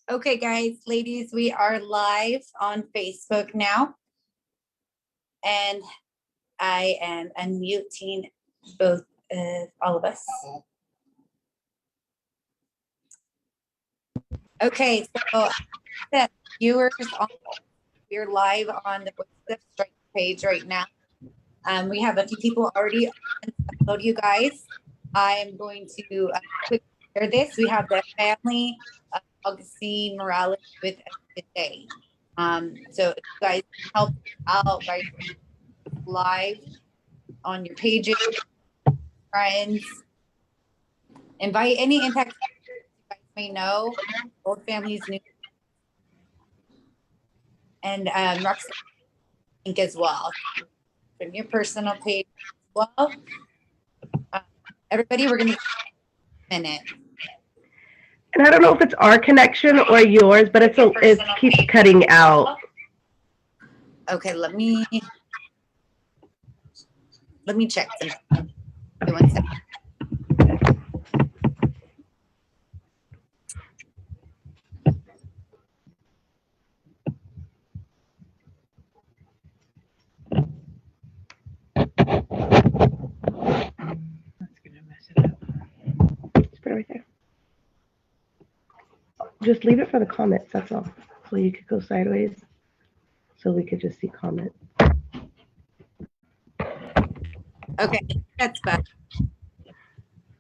Okay, guys, ladies, we are live on Facebook now. And I am unmuting both all of us. Okay, so the viewers, we're live on the Voices of Strength page right now. We have a few people already on. Hello to you guys. I am going to quickly share this. We have the family of Augustine Morales with us today. So if you guys help out by live on your pages, friends, invite any impact you guys may know, both families new, and Roxanne link as well from your personal page as well. Everybody, we're going to a minute. And I don't know if it's our connection or yours, but it keeps cutting out. Okay, let me check something. One second. That's gonna mess it up. Just put it right there. Just leave it for the comments, that's all. So you could go sideways, so we could just see comments. Okay, that's better.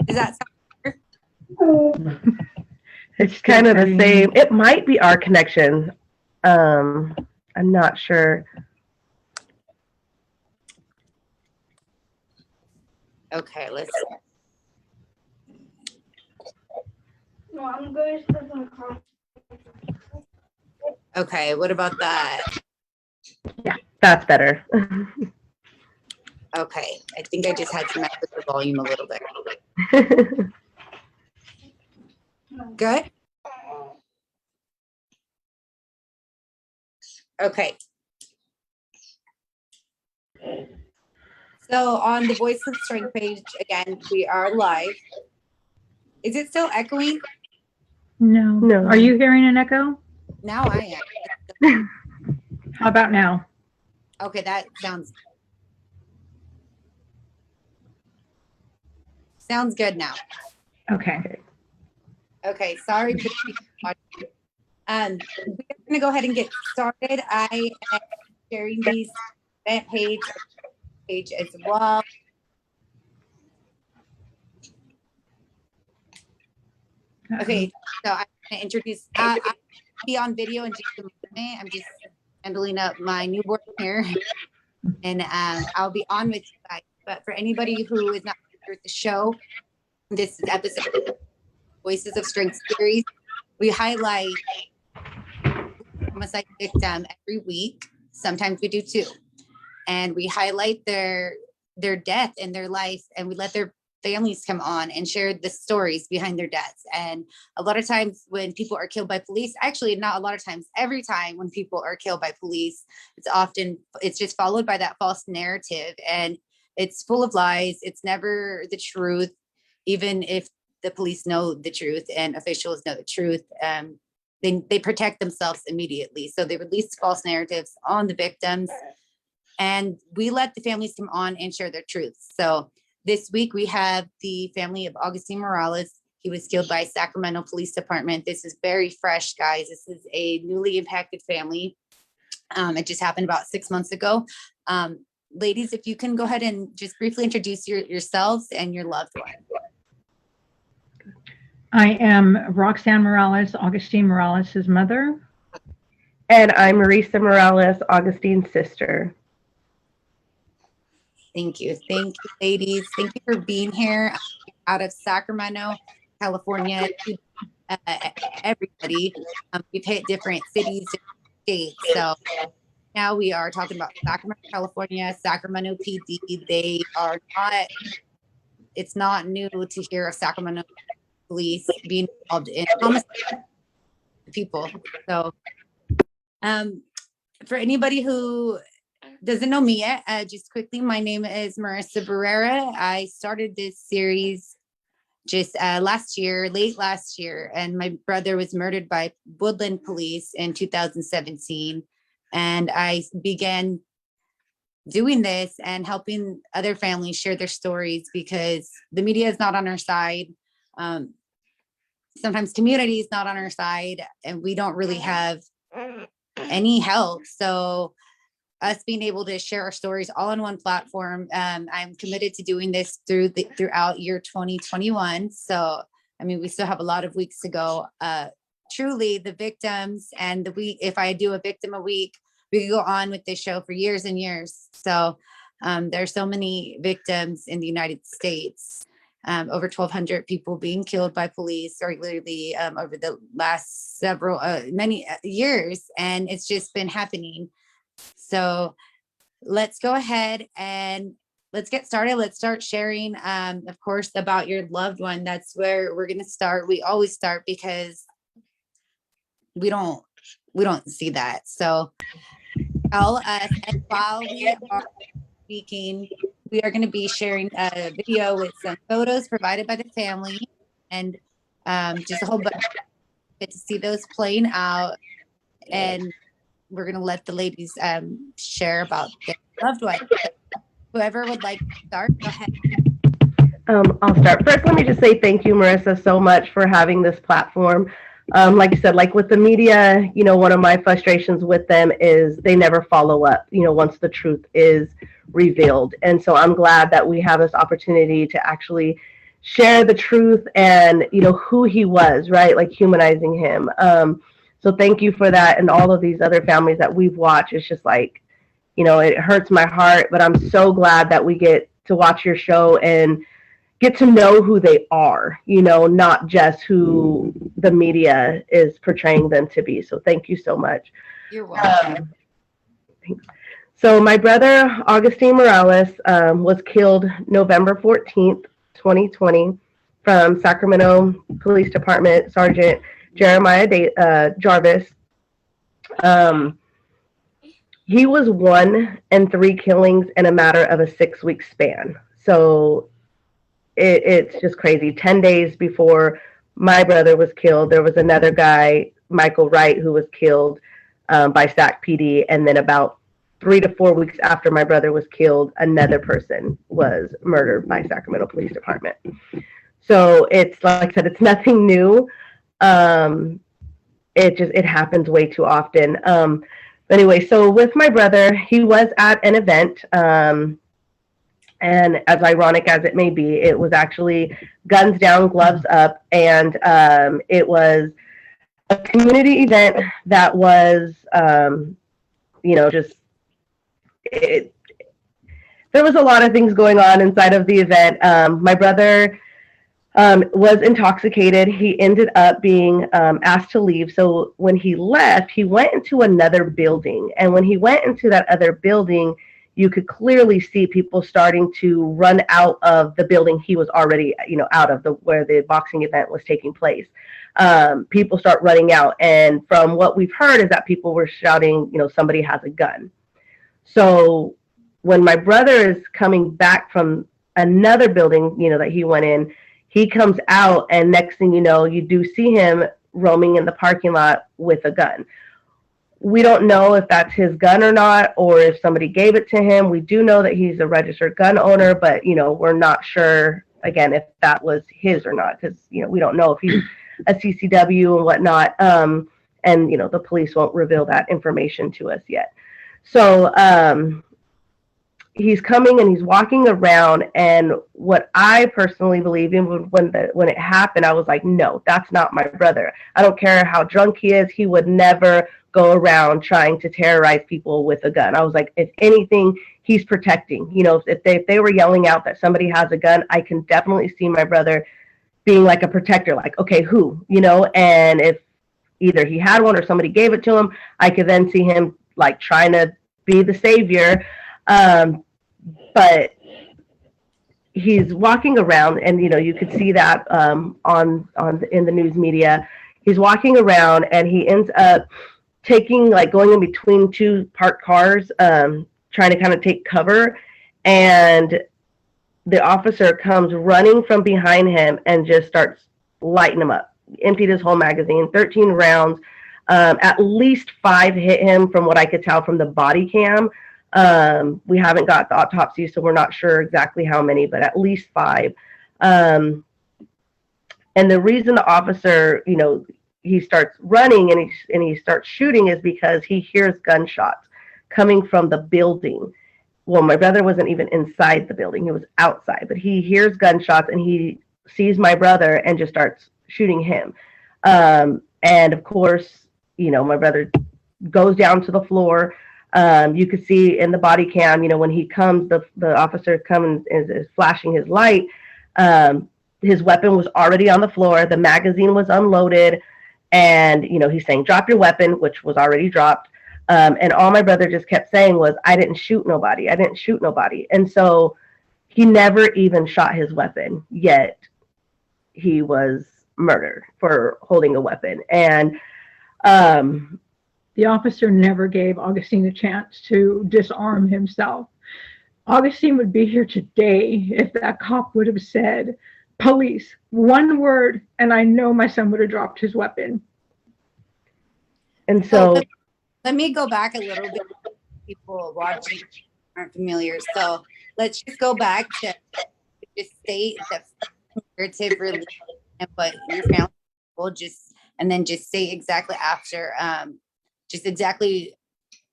Does that sound better? It's kind of the same. It might be our connection. I'm not sure. Okay, let's. No, I'm going to put some comments. Okay, what about that? Yeah, that's better. Okay, I think I just had to mess with the volume a little bit. Good? Okay. So on the Voice of Strength page, again, we are live. Is it still echoing? No. No. Are you hearing an echo? Now I am. How about now? Okay, that sounds good now. Okay. Okay, sorry. We're gonna go ahead and get started. I am sharing these event page as well. Okay, so I'm gonna introduce. I'll be on video in just a moment. I'm just handling up my newborn here, and I'll be on with you guys. But for anybody who is not familiar with the show, this episode, Voices of Strength series, we highlight homicide victim every week. Sometimes we do two, and we highlight their death and their life, and we let their families come on and share the stories behind their deaths. And a lot of times when people are killed by police, actually not a lot of times, every time when people are killed by police, it's just followed by that false narrative, and it's full of lies. It's never the truth, even if the police know the truth and officials know the truth. They protect themselves immediately. So they release false narratives on the victims, and we let the families come on and share their truths. So this week we have the family of Augustine Morales. He was killed by Sacramento Police Department. This is very fresh, guys. This is a newly impacted family. It just happened about 6 months ago. Ladies, if you can go ahead and just briefly introduce yourselves and your loved one. I am Roxanne Morales, Augustine Morales' mother. And I'm Marisa Morales, Augustine's sister. Thank you, ladies. Thank you for being here out of Sacramento, California. Everybody, we've hit different cities, different states. So now we are talking about Sacramento, California, Sacramento PD. They are not. It's not new to hear of Sacramento police being involved in homicide people. So, for anybody who doesn't know me yet, just quickly, my name is Marisa Barrera. I started this series just late last year, and my brother was murdered by Woodland police in 2017. And I began doing this and helping other families share their stories because the media is not on our side. Sometimes community is not on our side, and we don't really have any help. So us being able to share our stories all on one platform, I'm committed to doing this throughout year 2021. So, I mean, we still have a lot of weeks to go. Truly, the victims and the week, if I do a victim a week, we could go on with this show for years and years. So there are so many victims in the United States, over 1,200 people being killed by police regularly over the last many years. And it's just been happening. So let's go ahead and let's get started. Let's start sharing, of course, about your loved one. That's where we're going to start. We always start because we don't see that. So tell us, and while we are speaking, we are going to be sharing a video with some photos provided by the family and just a whole bunch. Get to see those playing out, and we're going to let the ladies share about their loved one. Whoever would like to start, go ahead. I'll start. First, let me just say thank you, Marissa, so much for having this platform. Like you said, like with the media, one of my frustrations with them is they never follow up, once the truth is revealed. And so I'm glad that we have this opportunity to actually share the truth and, who he was, right? Like humanizing him. So thank you for that. And all of these other families that we've watched, it's just like, it hurts my heart, but I'm so glad that we get to watch your show and get to know who they are, not just who the media is portraying them to be. So thank you so much. You're welcome. Thanks. So my brother, Augustine Morales, was killed November 14th, 2020 from Sacramento Police Department Sergeant Jeremiah Jarvis. He was 1 in 3 killings in a matter of a 6-week span. So it's just crazy. 10 days before my brother was killed, there was another guy, Michael Wright, who was killed by Sac PD. And then about 3 to 4 weeks after my brother was killed, another person was murdered by Sacramento Police Department. So it's, like I said, it's nothing new. It happens way too often. Anyway, so with my brother, he was at an event. And as ironic as it may be, it was actually guns down, gloves up. And it was a community event that was, there was a lot of things going on inside of the event. My brother was intoxicated. He ended up being asked to leave. So when he left, he went into another building. And when he went into that other building, you could clearly see people starting to run out of the building he was already, out of where the boxing event was taking place. People start running out. And from what we've heard is that people were shouting, somebody has a gun. So when my brother is coming back from another building, that he went in, he comes out, and next thing you know, you do see him roaming in the parking lot with a gun. We don't know if that's his gun or not, or if somebody gave it to him. We do know that he's a registered gun owner, but, we're not sure, again, if that was his or not, because, we don't know if he's a CCW and whatnot. And, the police won't reveal that information to us yet. So he's coming and he's walking around, and what I personally believe, even when it happened, I was like, no, that's not my brother. I don't care how drunk he is. He would never go around trying to terrorize people with a gun. I was like, if anything, he's protecting. If they were yelling out that somebody has a gun, I can definitely see my brother being like a protector, like, okay, who, and if either he had one or somebody gave it to him, I could then see him like trying to be the savior. But he's walking around, and you could see that in the news media. He's walking around, and he ends up going in between 2 parked cars, trying to kind of take cover. And the officer comes running from behind him and just starts lighting him up. Emptied his whole magazine, 13 rounds. At least 5 hit him from what I could tell from the body cam. We haven't got the autopsy, so we're not sure exactly how many, but at least 5. And the reason the officer, he starts running and he starts shooting is because he hears gunshots coming from the building. Well, my brother wasn't even inside the building. He was outside, but he hears gunshots and he sees my brother and just starts shooting him. And of course, my brother goes down to the floor. You could see in the body cam, when he comes, the officer comes and is flashing his light. His weapon was already on the floor. The magazine was unloaded. And, he's saying, drop your weapon, which was already dropped. And all my brother just kept saying was, I didn't shoot nobody. I didn't shoot nobody. And so he never even shot his weapon, yet he was murdered for holding a weapon. And the officer never gave Augustine a chance to disarm himself. Augustine would be here today if that cop would have said, police, one word, and I know my son would have dropped his weapon. And so let me go back a little bit. People watching aren't familiar. So let's just go back to just state the comparative release and what your family will and then just say exactly after, just exactly,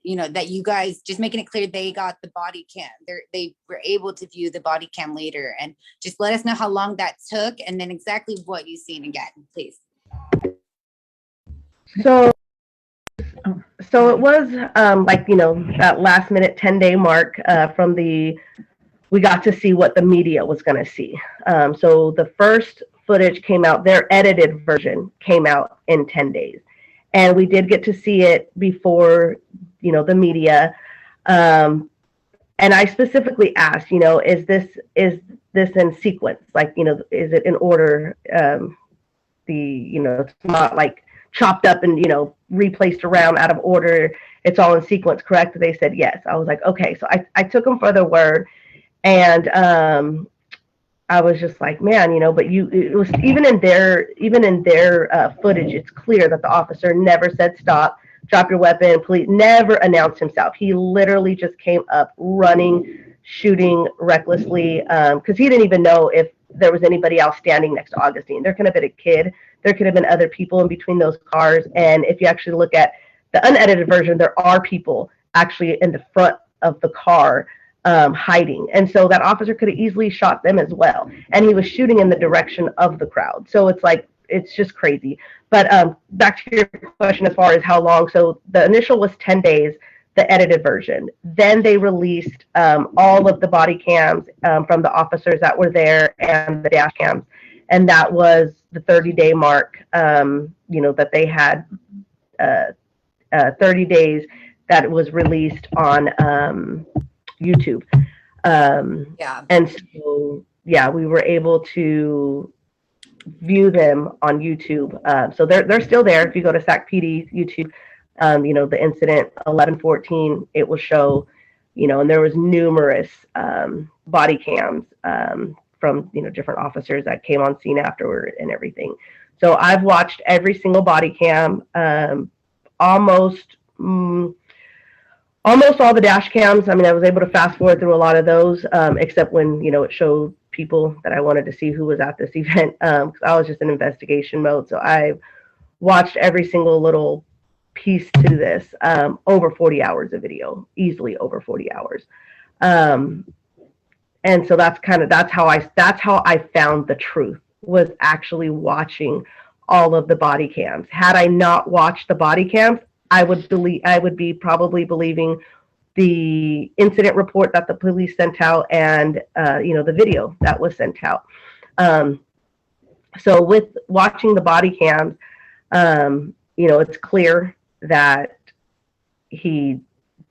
that you guys just making it clear they got the body cam. They were able to view the body cam later, and just let us know how long that took and then exactly what you've seen again, please. So it was that last minute 10-day mark we got to see what the media was going to see. So the first footage came out, their edited version came out in 10 days. And we did get to see it before, the media. And I specifically asked, is this in sequence? Like, is it in order? It's not like chopped up and, replaced around out of order. It's all in sequence, correct? They said yes. I was like, okay. So I took them for their word. And I was just like, man, but it was even in their footage, it's clear that the officer never said stop, drop your weapon, please, never announced himself. He literally just came up running, shooting recklessly, because he didn't even know if there was anybody else standing next to Augustine. There could have been a kid. There could have been other people in between those cars. And if you actually look at the unedited version, there are people actually in the front of the car hiding. And so that officer could have easily shot them as well. And he was shooting in the direction of the crowd. So it's just crazy. But back to your question as far as how long. So the initial was 10 days, the edited version. Then they released all of the body cams from the officers that were there and the dash cams. And that was the 30-day mark, that they had 30 days that was released on YouTube. And so, we were able to view them on YouTube. So they're still there. If you go to Sac PD's YouTube, the incident 11/14, it will show, and there was numerous body cams from, different officers that came on scene afterward and everything. So I've watched every single body cam, almost all the dash cams. I mean, I was able to fast forward through a lot of those, except when, it showed people that I wanted to see who was at this event, because I was just in investigation mode. So I watched every single little piece to this, over 40 hours of video, easily over 40 hours. And so that's how I found the truth, was actually watching all of the body cams. Had I not watched the body cams, I would be probably believing the incident report that the police sent out and the video that was sent out. So with watching the body cams, it's clear that he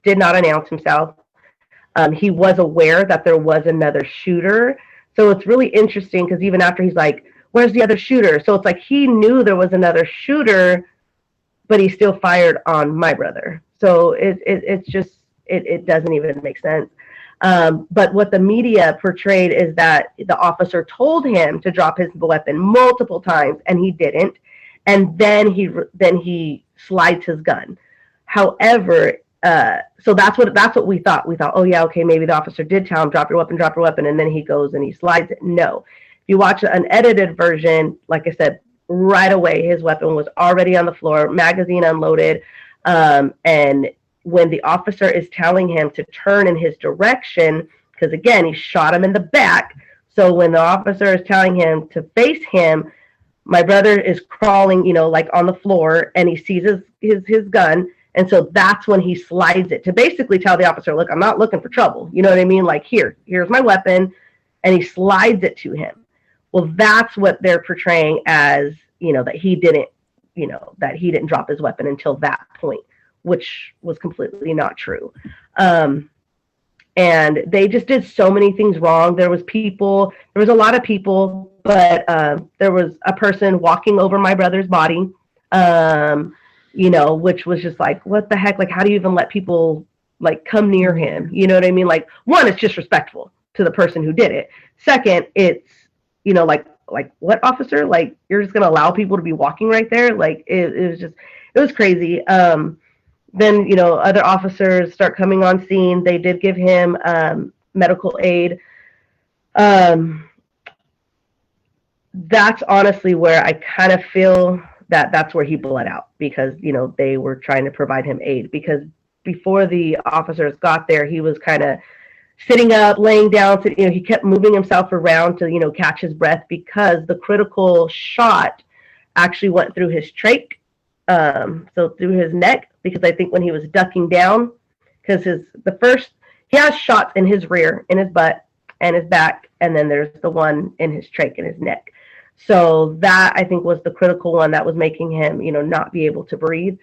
did not announce himself. He was aware that there was another shooter. So it's really interesting because even after he's like, where's the other shooter? So it's like he knew there was another shooter, but he still fired on my brother. So it doesn't even make sense. But what the media portrayed is that the officer told him to drop his weapon multiple times, and he didn't. And then he slides his gun. However, so that's what we thought. We thought, oh yeah, okay, maybe the officer did tell him drop your weapon, and then he goes and he slides it. No, if you watch an edited version, like I said, right away his weapon was already on the floor, magazine unloaded, and when the officer is telling him to turn in his direction, because again he shot him in the back, so when the officer is telling him to face him, my brother is crawling, like on the floor, and he sees his gun. And so that's when he slides it to basically tell the officer, look, I'm not looking for trouble. You know what I mean? Like, here's my weapon. And he slides it to him. Well, that's what they're portraying as, that he didn't drop his weapon until that point, which was completely not true. And they just did so many things wrong. There was a lot of people, but there was a person walking over my brother's body, which was just like, what the heck? Like, how do you even let people like come near him? You know what I mean? Like, one, it's disrespectful to the person who did it. Second, it's, like what, officer? Like, you're just going to allow people to be walking right there? Like, it was crazy. Then, other officers start coming on scene. They did give him medical aid. That's honestly where I kind of feel that's where he bled out, because, they were trying to provide him aid, because before the officers got there, he was kind of sitting up, laying down. He kept moving himself around to, catch his breath, because the critical shot actually went through his trach, so through his neck, because I think when he was ducking down, because he has shots in his rear, in his butt and his back, and then there's the one in his trach and his neck. So that, I think, was the critical one that was making him, not be able to breathe.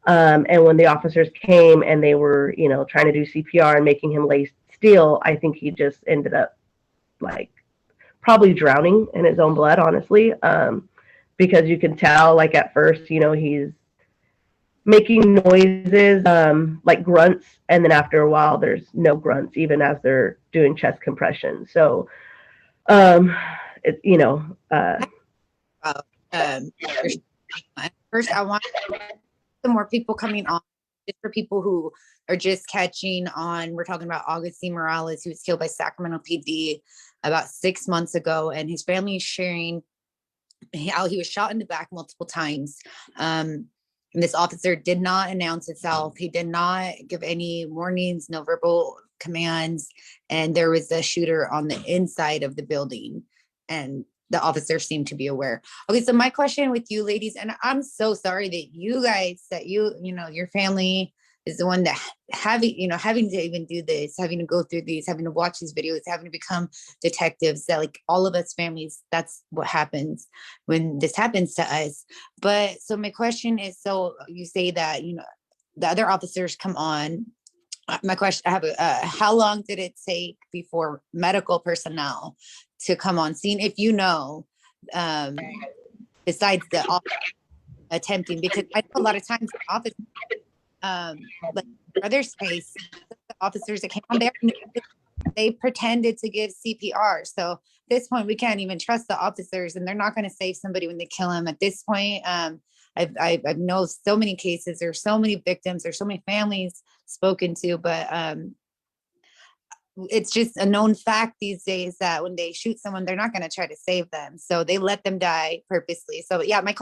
And when the officers came and they were, trying to do CPR and making him lay still, I think he just ended up like probably drowning in his own blood, honestly. Because you can tell, like, at first, he's making noises, like grunts, and then after a while there's no grunts, even as they're doing chest compression. So First, I want some more people coming on, just for people who are just catching on. We're talking about Augustine Morales, who was killed by Sacramento PD about 6 months ago, and his family is sharing how he was shot in the back multiple times. And this officer did not announce itself. He did not give any warnings, no verbal commands. And there was a shooter on the inside of the building, and the officer seemed to be aware. Okay, so my question with you ladies, and I'm so sorry that you guys, your family is the one that having to even do this, having to go through these, having to watch these videos, having to become detectives, that like all of us families, that's what happens when this happens to us. But so my question is, so you say that, the other officers come on. My question, I have how long did it take before medical personnel to come on scene, if besides the attempting? Because I know a lot of times the office, like brother's case, the officers that came on there, they pretended to give CPR. So at this point, we can't even trust the officers, and they're not going to save somebody when they kill him. At this point, I've known so many cases, there's so many victims, there's so many families spoken to, but it's just a known fact these days that when they shoot someone, they're not going to try to save them. So they let them die purposely. So yeah, back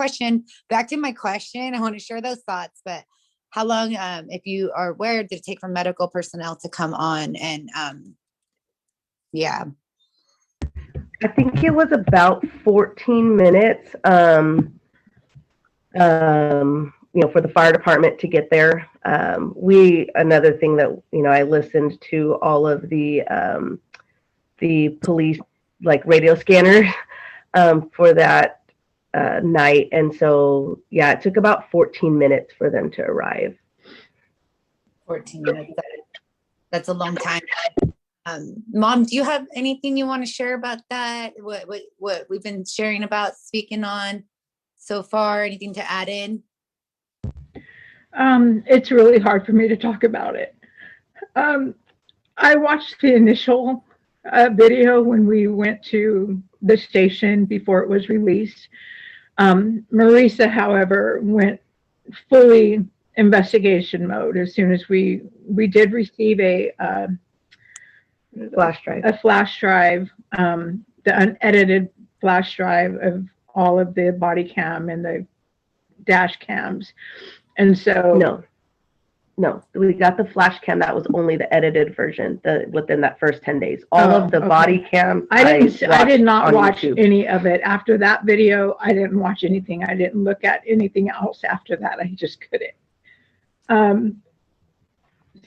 to my question, I want to share those thoughts, but how long, if you are aware, did it take for medical personnel to come on? And yeah. I think it was about 14 minutes, for the fire department to get there. Another thing that, I listened to all of the police, like, radio scanners for that night. And so, yeah, it took about 14 minutes for them to arrive. 14 minutes. That's a long time. Mom, do you have anything you want to share about that? What we've been sharing about, speaking on so far? Anything to add in? It's really hard for me to talk about it. I watched the initial video when we went to the station before it was released. Marisa, however, went fully investigation mode as soon as we did receive a Flash drive. flash drive, the unedited flash drive of all of the body cam and the dash cams. And so No, we got the flash cam. That was only the edited version within that first 10 days. All of the body cam. I did not watch YouTube. any of it after that video. I didn't watch anything. I didn't look at anything else after that. I just couldn't.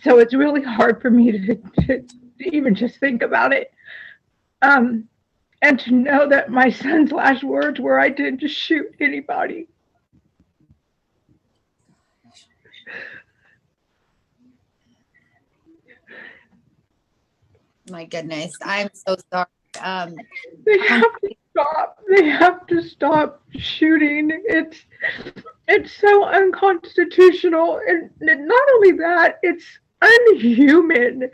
So it's really hard for me to even just think about it. And to know that my son's last words were, "I didn't just shoot anybody." My goodness, I'm so sorry. They have to stop. They have to stop shooting. It's so unconstitutional, and not only that, it's unhuman.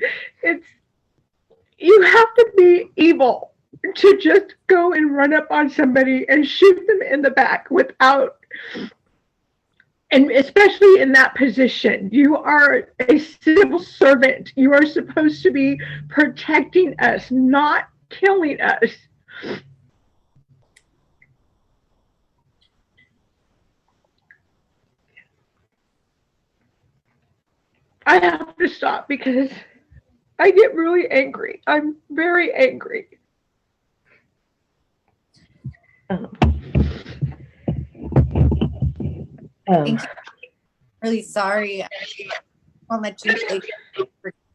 You have to be evil to just go and run up on somebody and shoot them in the back without. And especially in that position, you are a civil servant. You are supposed to be protecting us, not killing us. I have to stop because I get really angry. I'm very angry. Thank you. Really sorry. I won't let you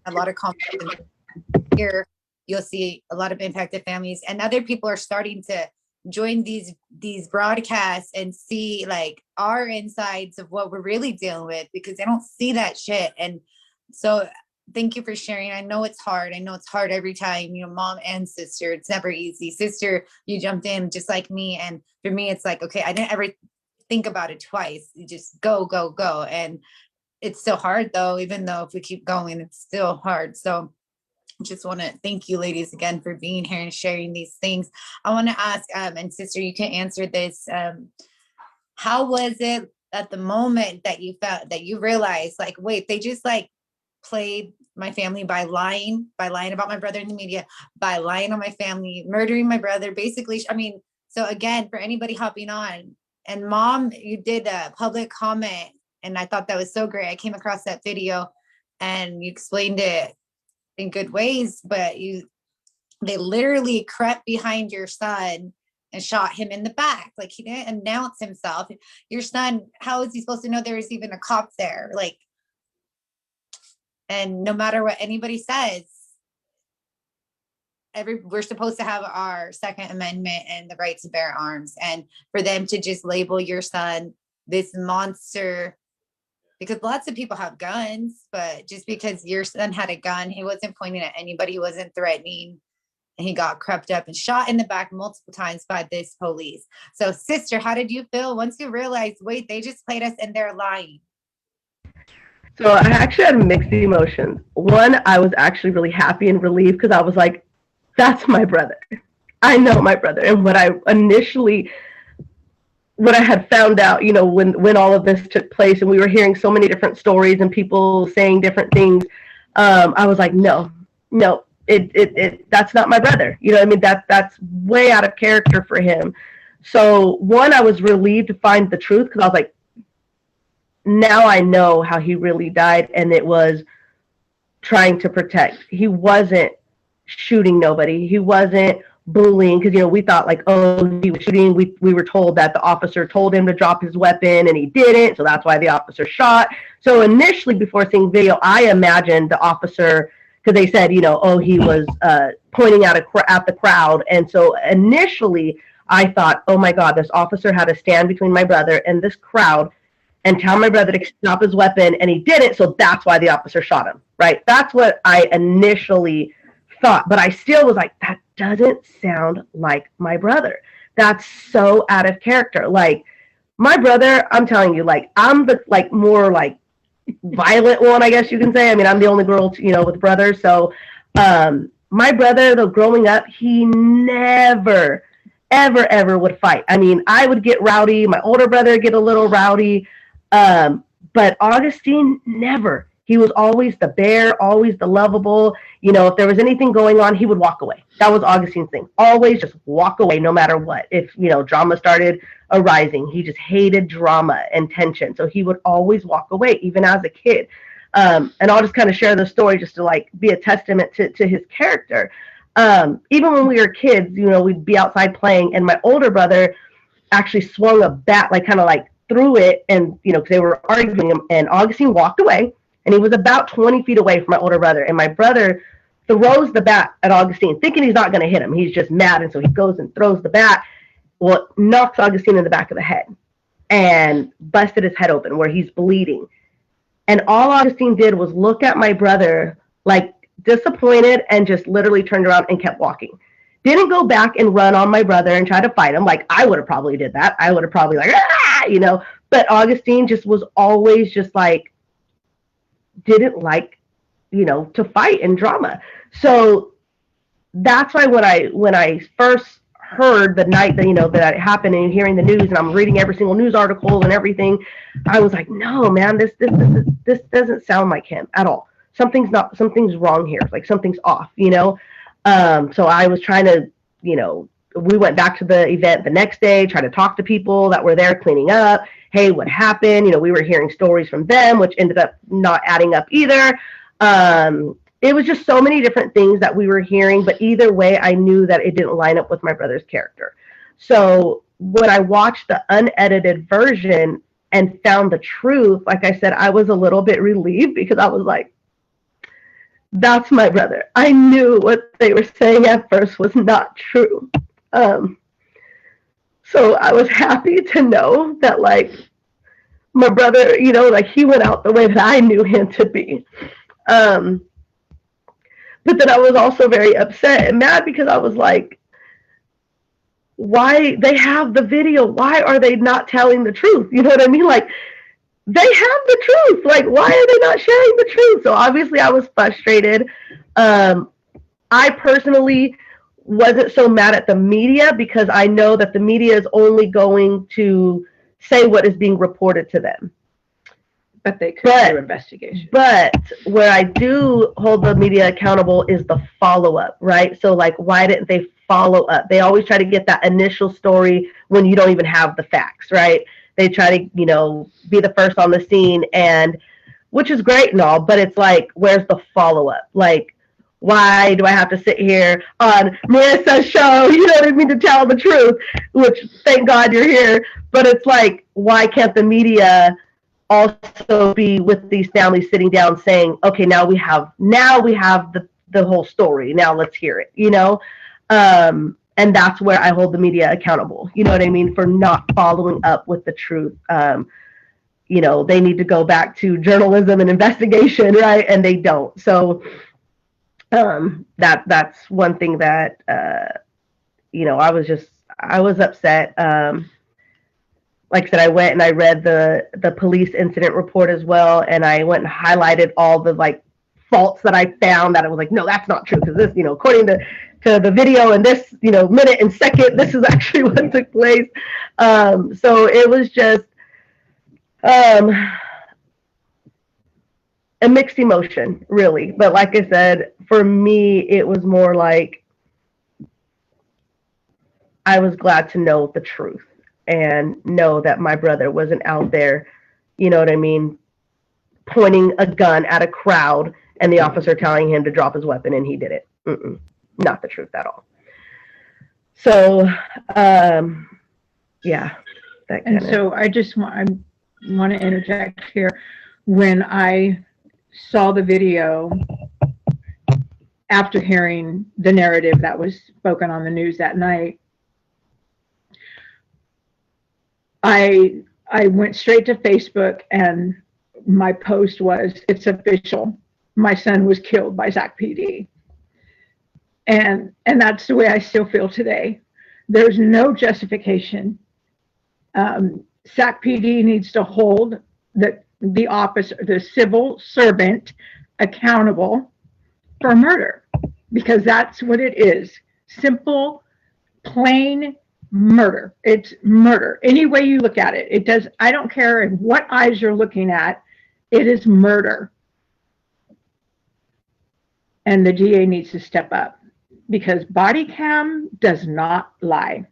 a lot of conflict here. You'll see a lot of impacted families, and other people are starting to join these broadcasts and see like our insides of what we're really dealing with, because they don't see that shit. And so thank you for sharing. I know it's hard. I know it's hard every time, mom and sister. It's never easy. Sister, you jumped in just like me. And for me, it's like, okay, I didn't ever think about it twice. You just go. And it's still hard though, even though if we keep going, it's still hard. So just want to thank you ladies again for being here and sharing these things. I want to ask, and sister, you can answer this. How was it at the moment that you felt, that you realized like, wait, they just like played my family by lying about my brother in the media, by lying on my family, murdering my brother, basically. I mean, so again, for anybody hopping on, and mom, you did a public comment, and I thought that was so great. I came across that video and you explained it in good ways, but they literally crept behind your son and shot him in the back. Like, he didn't announce himself. Your son, how is he supposed to know there was even a cop there? Like, and no matter what anybody says, we're supposed to have our Second Amendment and the right to bear arms. And for them to just label your son this monster, because lots of people have guns, but just because your son had a gun, he wasn't pointing at anybody, he wasn't threatening, and he got crept up and shot in the back multiple times by this police. So sister, how did you feel once you realized, wait, they just played us and they're lying? So I actually had mixed emotions. One, I was actually really happy and relieved because I was like, that's my brother. I know my brother. And what I had found out, when all of this took place and we were hearing so many different stories and people saying different things, I was like, no, that's not my brother. You know what I mean? That's way out of character for him. So one, I was relieved to find the truth because I was like, now I know how he really died, and it was trying to protect. He wasn't shooting nobody. He wasn't bullying, because we thought like, oh, he was shooting. We were told that the officer told him to drop his weapon and he didn't, so that's why the officer shot. So initially, before seeing video, I imagined the officer, because they said, oh, he was pointing at the crowd. And so initially I thought, oh my God, this officer had to stand between my brother and this crowd and tell my brother to stop his weapon, and he didn't, so that's why the officer shot him, right? That's what I initially thought, but I still was like, that doesn't sound like my brother. That's so out of character. Like, my brother, I'm telling you, like, I'm the, like, more like, violent one, I guess you can say. I mean, I'm the only girl, with brothers. So my brother, though, growing up, he never, ever would fight. I mean, I would get rowdy. My older brother would get a little rowdy. But Augustine, never. He was always the bear, always the lovable. If there was anything going on, he would walk away. That was Augustine's thing. Always just walk away no matter what. If, drama started arising, he just hated drama and tension. So he would always walk away, even as a kid. And I'll just kind of share the story just to like be a testament to his character. Even when we were kids, we'd be outside playing, and my older brother actually swung a bat, like kind of like threw it, and because they were arguing, and Augustine walked away, and he was about 20 feet away from my older brother, and my brother throws the bat at Augustine, thinking he's not going to hit him. He's just mad, and so he goes and throws the bat. Well, it knocks Augustine in the back of the head and busted his head open where he's bleeding. And all Augustine did was look at my brother like disappointed and just literally turned around and kept walking. Didn't go back and run on my brother and try to fight him like I would have probably did that. I would have probably like, but Augustine just was always just like, didn't like, to fight and drama. So that's why when I first heard the night that, that it happened, and hearing the news, and I'm reading every single news article and everything, I was like, no, man, this doesn't sound like him at all. Something's wrong here. Like something's off, So I was trying to, we went back to the event the next day, try to talk to people that were there cleaning up. Hey, what happened? We were hearing stories from them, which ended up not adding up either. It was just so many different things that we were hearing, but either way, I knew that it didn't line up with my brother's character. So when I watched the unedited version and found the truth, like I said, I was a little bit relieved, because I was like, that's my brother. I knew what they were saying at first was not true. So I was happy to know that, like, my brother, like, he went out the way that I knew him to be. But then I was also very upset and mad, because I was like, why? They have the video. Why are they not telling the truth? You know what I mean? Like, they have the truth. Like, why are they not sharing the truth? So obviously I was frustrated. I personally wasn't so mad at the media, because I know that the media is only going to say what is being reported to them. But they could do investigation. But where I do hold the media accountable is the follow-up, right? So, like, why didn't they follow up? They always try to get that initial story when you don't even have the facts, right? They try to, be the first on the scene, and which is great and all, but it's like, where's the follow-up? Like, why do I have to sit here on Marissa's show, to tell the truth, which thank God you're here. But it's like, why can't the media also be with these families sitting down saying, okay, now we have the whole story. Now let's hear it, and that's where I hold the media accountable. You know what I mean? For not following up with the truth. They need to go back to journalism and investigation, right? And they don't. So that's one thing that, I was upset. Like I said, I went and I read the police incident report as well. And I went and highlighted all the like faults that I found, that I was like, no, that's not true. Cause this, according to the video and this, minute and second, this is actually what took place. So it was just, a mixed emotion, really. But like I said, for me, it was more like I was glad to know the truth and know that my brother wasn't out there, pointing a gun at a crowd and the officer telling him to drop his weapon and he did it. Not the truth at all. So, yeah. And so I want to interject here. When I saw the video after hearing the narrative that was spoken on the news that night, I went straight to Facebook, and my post was, it's official. My son was killed by Sac PD. And that's the way I still feel today. There's no justification. Sac PD needs to hold the officer, the civil servant, accountable for murder, because that's what it is. Simple, plain murder. It's murder. Any way you look at it, it does. I don't care in what eyes you're looking at. It is murder. And the DA needs to step up, because body cam does not lie.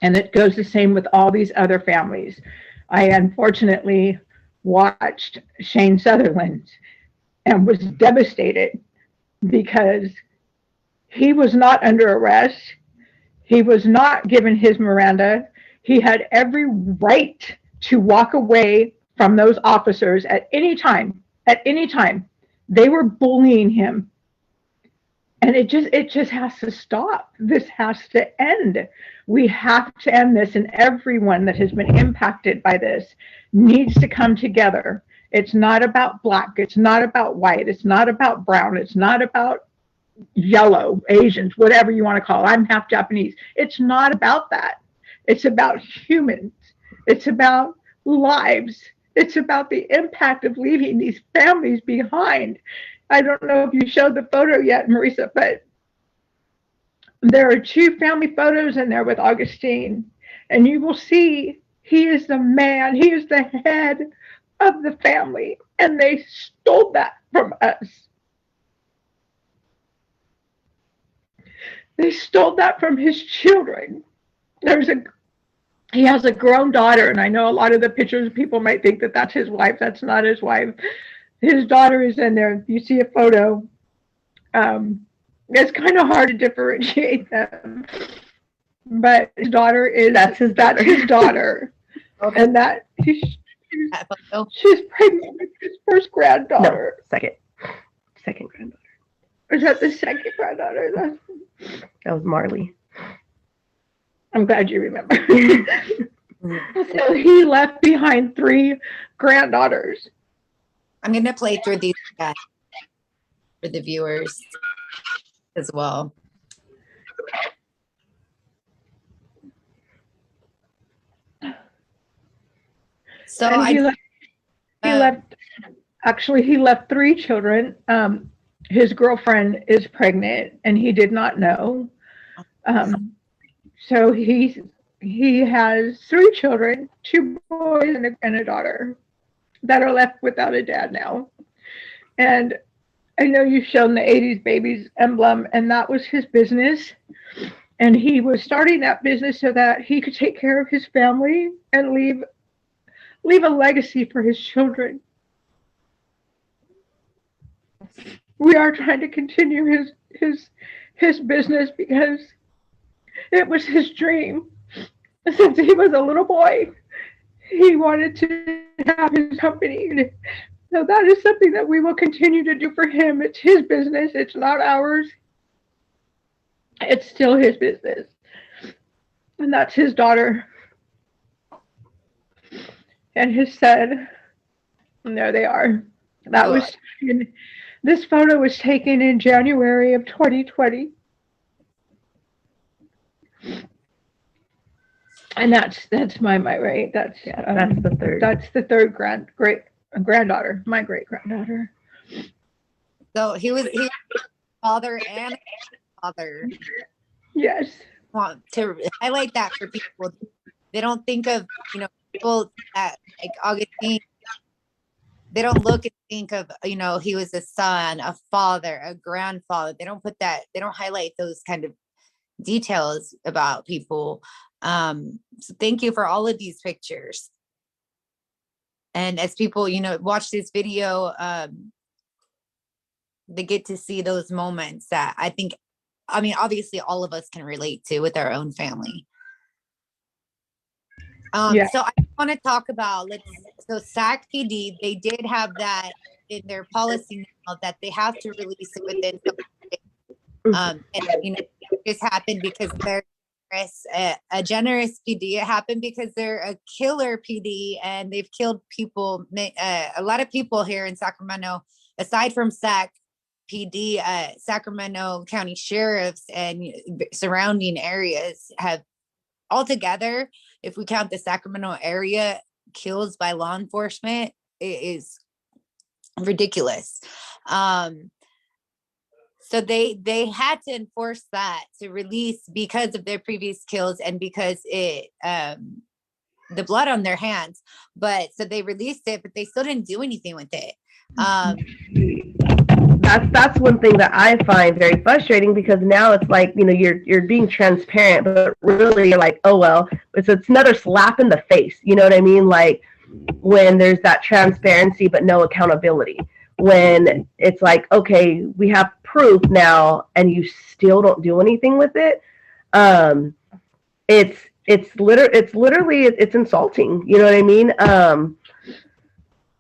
And it goes the same with all these other families. I unfortunately watched Shane Sutherland and was devastated because he was not under arrest. He was not given his Miranda. He had every right to walk away from those officers at any time. At any time. They were bullying him. And it just has to stop. This has to end. We have to end this, and everyone that has been impacted by this needs to come together. It's not about black. It's not about white. It's not about brown. It's not about yellow, Asians, whatever you want to call it. I'm half Japanese. It's not about that. It's about humans. It's about lives. It's about the impact of leaving these families behind. I don't know if you showed the photo yet, Marisa, but there are 2 family photos in there with Augustine, and you will see he is the man, he is the head of the family, and they stole that from us. They stole that from his children. He has a grown daughter, and I know a lot of the pictures, people might think that that's his wife. That's not his wife. His daughter is in there. You see a photo. It's kind of hard to differentiate them, but his daughter is that's his daughter, and that she's pregnant with his first granddaughter. No, second granddaughter. Is that the second granddaughter? That was Marley. I'm glad you remember. So he left behind 3 granddaughters. I'm going to play through these for the viewers as well. So he left 3 children. His girlfriend is pregnant, and he did not know. So he has 3 children, 2 boys and a daughter, that are left without a dad now. And I know you've shown the 80s Babies emblem, and that was his business. And he was starting that business so that he could take care of his family and leave a legacy for his children. We are trying to continue his business because it was his dream. Since he was a little boy, he wanted to have his company. So that is something that we will continue to do for him. It's his business. It's not ours. It's still his business. And that's his daughter and his son. And there they are. This photo was taken in January of 2020. And that's my right. That's the third. That's the third granddaughter, my great granddaughter. So he was father and father. Yes. Want to highlight that for people. They don't think of people that like Augustine. They don't look and think of he was a son, a father, a grandfather. They don't put that. They don't highlight those kind of details about people. So thank you for all of these pictures. And as people, watch this video, they get to see those moments that obviously all of us can relate to with our own family. So I want to talk about, SAC PD, they did have that in their policy now that they have to release it within some days. And this happened because they're a generous PD. It happened because they're a killer PD, and they've killed people, a lot of people here in Sacramento, aside from SAC PD. Sacramento County sheriffs and surrounding areas have altogether, if we count the Sacramento area, kills by law enforcement is ridiculous. So they had to enforce that to release because of their previous kills and because it the blood on their hands. But so they released it, but they still didn't do anything with it. That's one thing that I find very frustrating, because now it's like, you know, you're being transparent, but really you're like, oh well, it's another slap in the face. You know what I mean? Like when there's that transparency but no accountability. When it's like, okay, we have proof now and you still don't do anything with it. It's literally insulting. You know what I mean?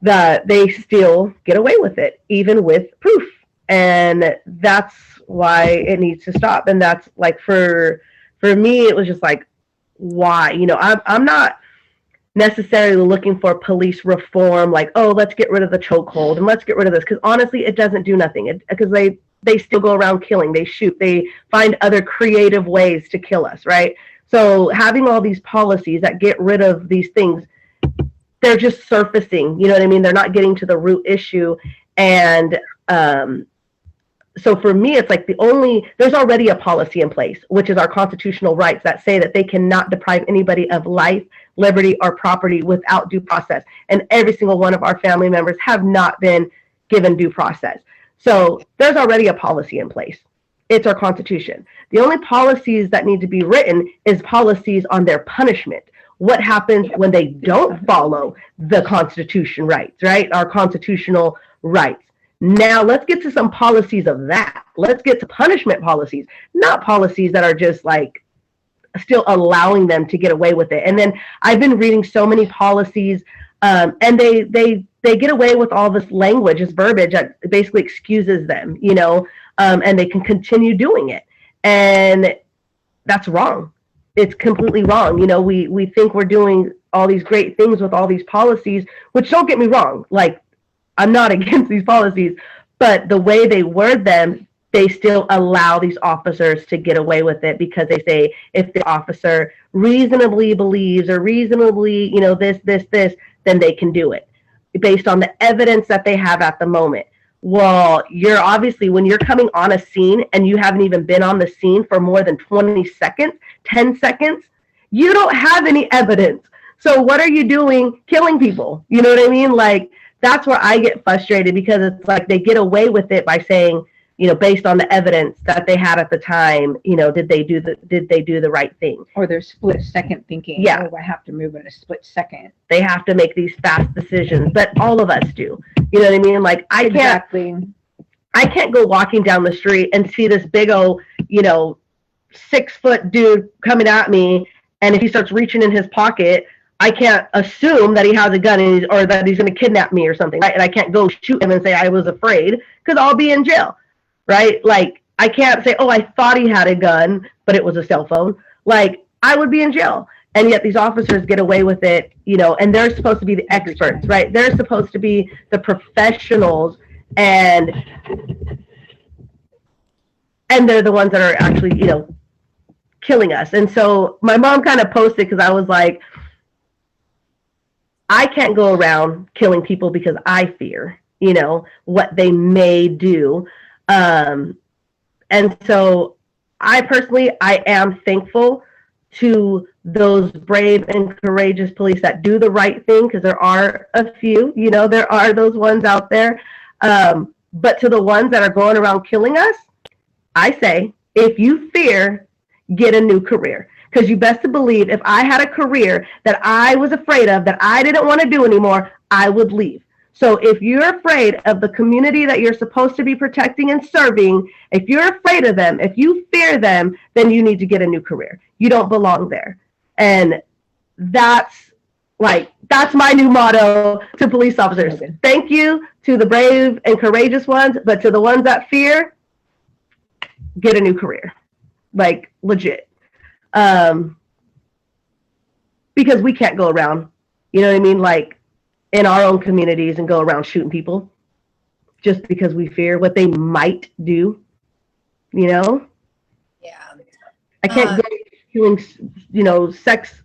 That they still get away with it, even with proof. And that's why it needs to stop. And that's like, for me, it was just like, why? You know, I'm not necessarily looking for police reform, like, oh, let's get rid of the chokehold and let's get rid of this. Because honestly, it doesn't do nothing. Because they still go around killing, they shoot, they find other creative ways to kill us, right? So having all these policies that get rid of these things, they're just surfacing, you know what I mean? They're not getting to the root issue. And so for me, it's like there's already a policy in place, which is our constitutional rights that say that they cannot deprive anybody of life, liberty, or property without due process. And every single one of our family members have not been given due process. So there's already a policy in place. It's our Constitution. The only policies that need to be written is policies on their punishment. What happens when they don't follow the Constitution rights, right? Our constitutional rights. Now let's get to some policies of that. Let's get to punishment policies, not policies that are just like still allowing them to get away with it. And then I've been reading so many policies, and they get away with all this language, this verbiage that basically excuses them, you know, and they can continue doing it. And that's wrong. It's completely wrong. You know, we think we're doing all these great things with all these policies, which, don't get me wrong, like, I'm not against these policies, but the way they word them, they still allow these officers to get away with it, because they say if the officer reasonably believes or reasonably, you know, this, then they can do it based on the evidence that they have at the moment. Well, you're obviously, when you're coming on a scene and you haven't even been on the scene for more than 20 seconds, 10 seconds, you don't have any evidence. So what are you doing killing people? You know what I mean? Like, that's where I get frustrated, because it's like they get away with it by saying, you know, based on the evidence that they had at the time, you know, did they do the right thing? Or they're split second thinking. Yeah. Oh, I have to move in a split second. They have to make these fast decisions, but all of us do. You know what I mean? Like, I can't go walking down the street and see this big old, you know, 6-foot dude coming at me, and if he starts reaching in his pocket, I can't assume that he has a gun or that he's going to kidnap me or something, right? And I can't go shoot him and say I was afraid, because I'll be in jail, right? Like, I can't say, oh, I thought he had a gun, but it was a cell phone. Like, I would be in jail. And yet these officers get away with it, you know, and they're supposed to be the experts, right? They're supposed to be the professionals, and they're the ones that are actually, you know, killing us. And so my mom kind of posted, because I was like, I can't go around killing people because I fear, you know, what they may do. And so I am thankful to those brave and courageous police that do the right thing, because there are a few, you know, there are those ones out there. But to the ones that are going around killing us, I say, if you fear, get a new career. Because you best to believe, if I had a career that I was afraid of, that I didn't want to do anymore, I would leave. So if you're afraid of the community that you're supposed to be protecting and serving, if you're afraid of them, if you fear them, then you need to get a new career. You don't belong there. And that's my new motto to police officers. Thank you to the brave and courageous ones, but to the ones that fear, get a new career. Like, legit. Because we can't go around, you know what I mean, like, in our own communities and go around shooting people just because we fear what they might do, you know? Yeah. I can't go doing, sex,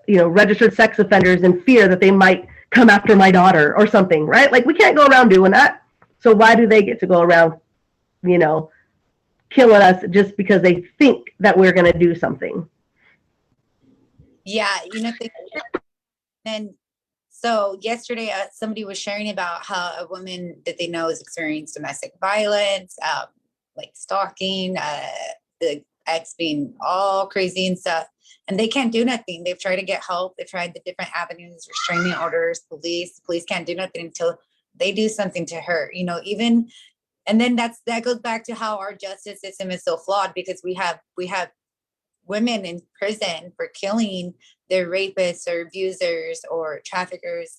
registered sex offenders in fear that they might come after my daughter or something, right? Like, we can't go around doing that. So why do they get to go around, killing us just because they think that we're going to do something? Yeah, and so yesterday somebody was sharing about how a woman that they know has experienced domestic violence, like stalking, the ex being all crazy and stuff, and they can't do nothing. They've tried to get help. They've tried the different avenues, restraining orders, police can't do nothing until they do something to her, even. And then that goes back to how our justice system is so flawed, because we have women in prison for killing their rapists or abusers or traffickers,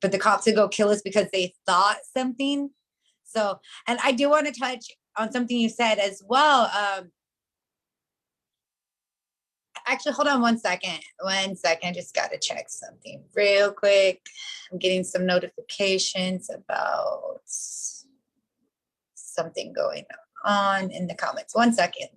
but the cops would go kill us because they thought something. So, and I do want to touch on something you said as well. Actually, hold on one second. Just got to check something real quick. I'm getting some notifications about something going on in the comments. 1 second.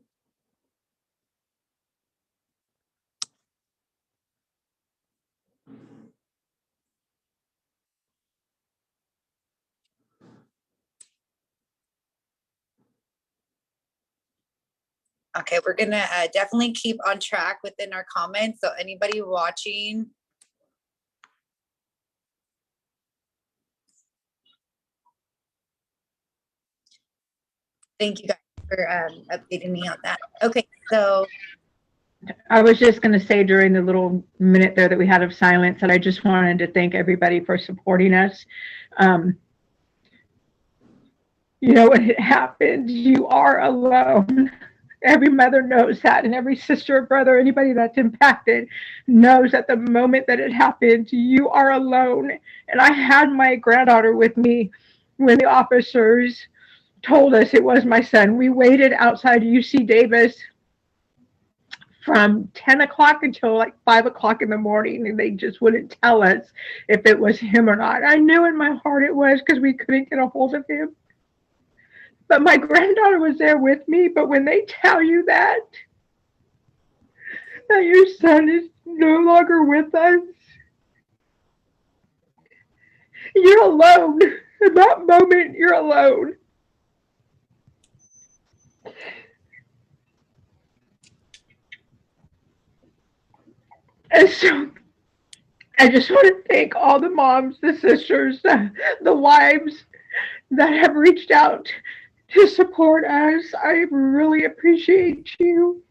Okay, we're gonna definitely keep on track within our comments. So anybody watching, thank you guys for updating me on that. Okay, so I was just going to say during the little minute there that we had of silence that I just wanted to thank everybody for supporting us. When it happened, you are alone. Every mother knows that, and every sister or brother, anybody that's impacted, knows at the moment that it happened, you are alone. And I had my granddaughter with me when the officers told us it was my son. We waited outside UC Davis from 10 o'clock until like 5 o'clock in the morning, and they just wouldn't tell us if it was him or not. I knew in my heart it was, because we couldn't get a hold of him. But my granddaughter was there with me. But when they tell you that your son is no longer with us, you're alone. In that moment, you're alone. And so I just want to thank all the moms, the sisters, the wives that have reached out to support us. I really appreciate you.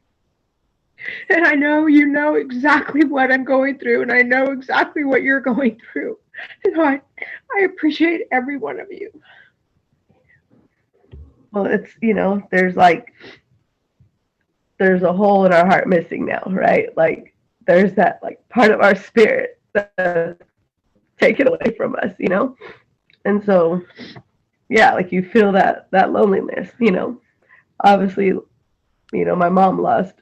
And I know you know exactly what I'm going through, and I know exactly what you're going through. And I appreciate every one of you. Well, it's, there's a hole in our heart missing now, right? Like, there's that, like, part of our spirit that's taken away from us, And so, yeah, like, you feel that loneliness, Obviously, my mom lost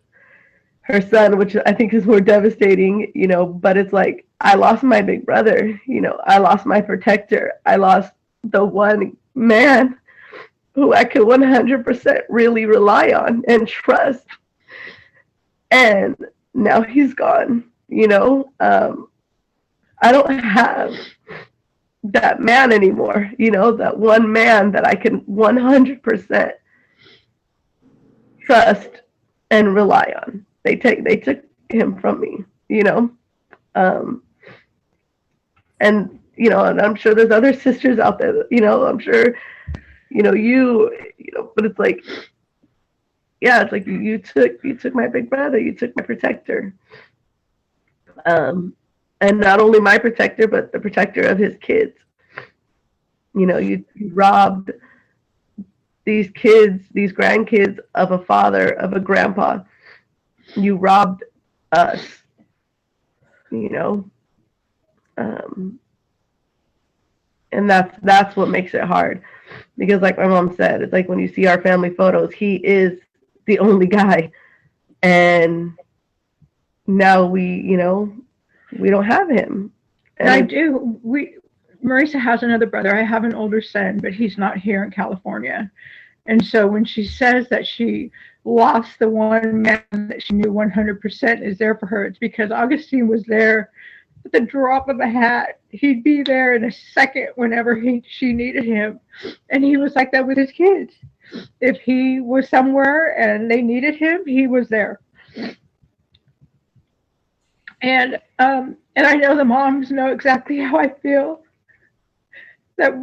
her son, which I think is more devastating, but it's like, I lost my big brother, I lost my protector. I lost the one man who I could 100% really rely on and trust. And now he's gone, I don't have that man anymore, that one man that I can 100% trust and rely on. They took him from me, and and I'm sure there's other sisters out there, I'm sure, but it's like, yeah, it's like you took my big brother, you took my protector, and not only my protector, but the protector of his kids. You robbed these kids, these grandkids, of a father, of a grandpa. You robbed us, and that's what makes it hard, because like my mom said, it's like when you see our family photos, he is the only guy, and now we don't have him. And I do. Marisa has another brother. I have an older son, but he's not here in California. And so when she says that she lost the one man that she knew 100% is there for her, it's because Augustine was there at the drop of a hat. He'd be there in a second whenever she needed him. And he was like that with his kids. If he was somewhere and they needed him, he was there. And I know the moms know exactly how I feel. That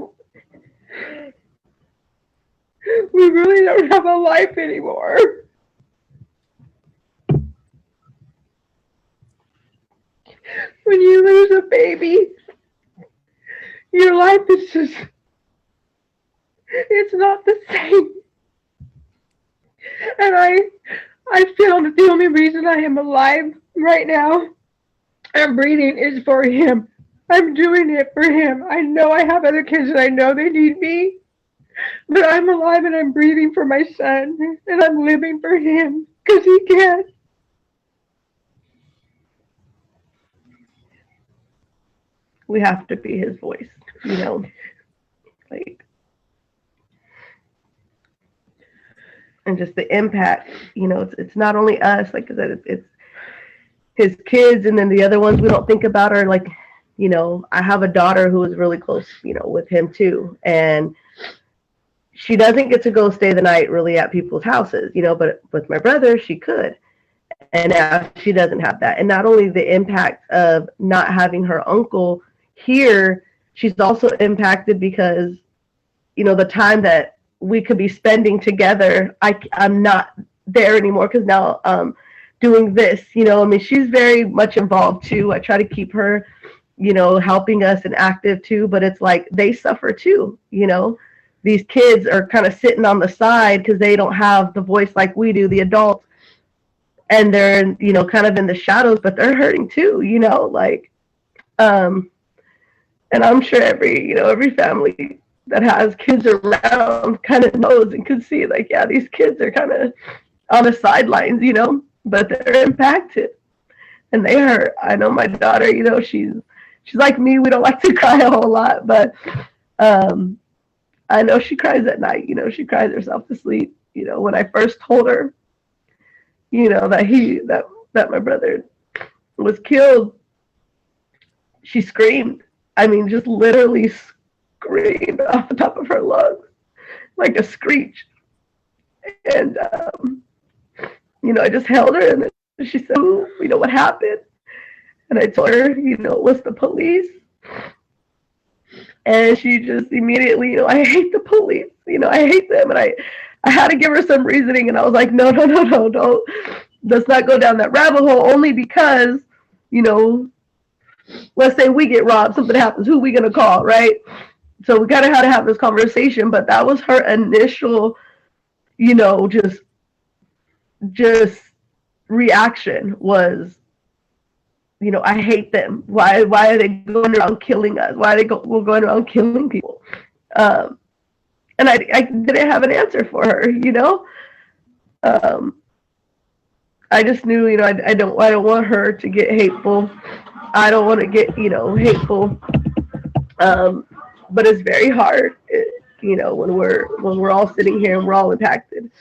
we really don't have a life anymore. When you lose a baby, your life is just, it's not the same. And I feel that the only reason I am alive right now and breathing is for him. I'm doing it for him. I know I have other kids and I know they need me, but I'm alive and I'm breathing for my son and I'm living for him because he can. We have to be his voice, you know, like, and just the impact, you know, it's not only us, like I said, it's his kids, and then the other ones we don't think about are like, you know, I have a daughter who is really close, you know, with him too, and she doesn't get to go stay the night really at people's houses, you know, but with my brother, she could. And now she doesn't have that. And not only the impact of not having her uncle here, she's also impacted because, you know, the time that we could be spending together, I'm not there anymore because now doing this, you know, I mean, she's very much involved too. I try to keep her, you know, helping us and active too, but it's like they suffer too, you know. These kids are kind of sitting on the side because they don't have the voice like we do, the adults, and they're, you know, kind of in the shadows, but they're hurting too, you know, like, and I'm sure every family that has kids around kind of knows and can see, like, yeah, these kids are kind of on the sidelines, you know, but they're impacted and they hurt. I know my daughter, you know, she's like me. We don't like to cry a whole lot, but I know she cries at night, you know, she cries herself to sleep. You know, when I first told her, you know, that my brother was killed, she screamed. I mean, just literally screamed off the top of her lungs, like a screech. And, you know, I just held her and she said, you know, what happened? And I told her, you know, it was the police. And she just immediately, you know, I hate the police, you know, I hate them. And I had to give her some reasoning, and I was like, no, don't, let's not go down that rabbit hole, only because, you know, let's say we get robbed, something happens, who are we going to call, right? So we kind of had to have this conversation, but that was her initial, you know, just reaction was, you know, I hate them. Why are they going around killing us? Why are they going around killing people? And I didn't have an answer for her, you know. I just knew, you know, I don't want her to get hateful. I don't want to get, you know, hateful. But it's very hard, you know, when we're all sitting here and we're all impacted.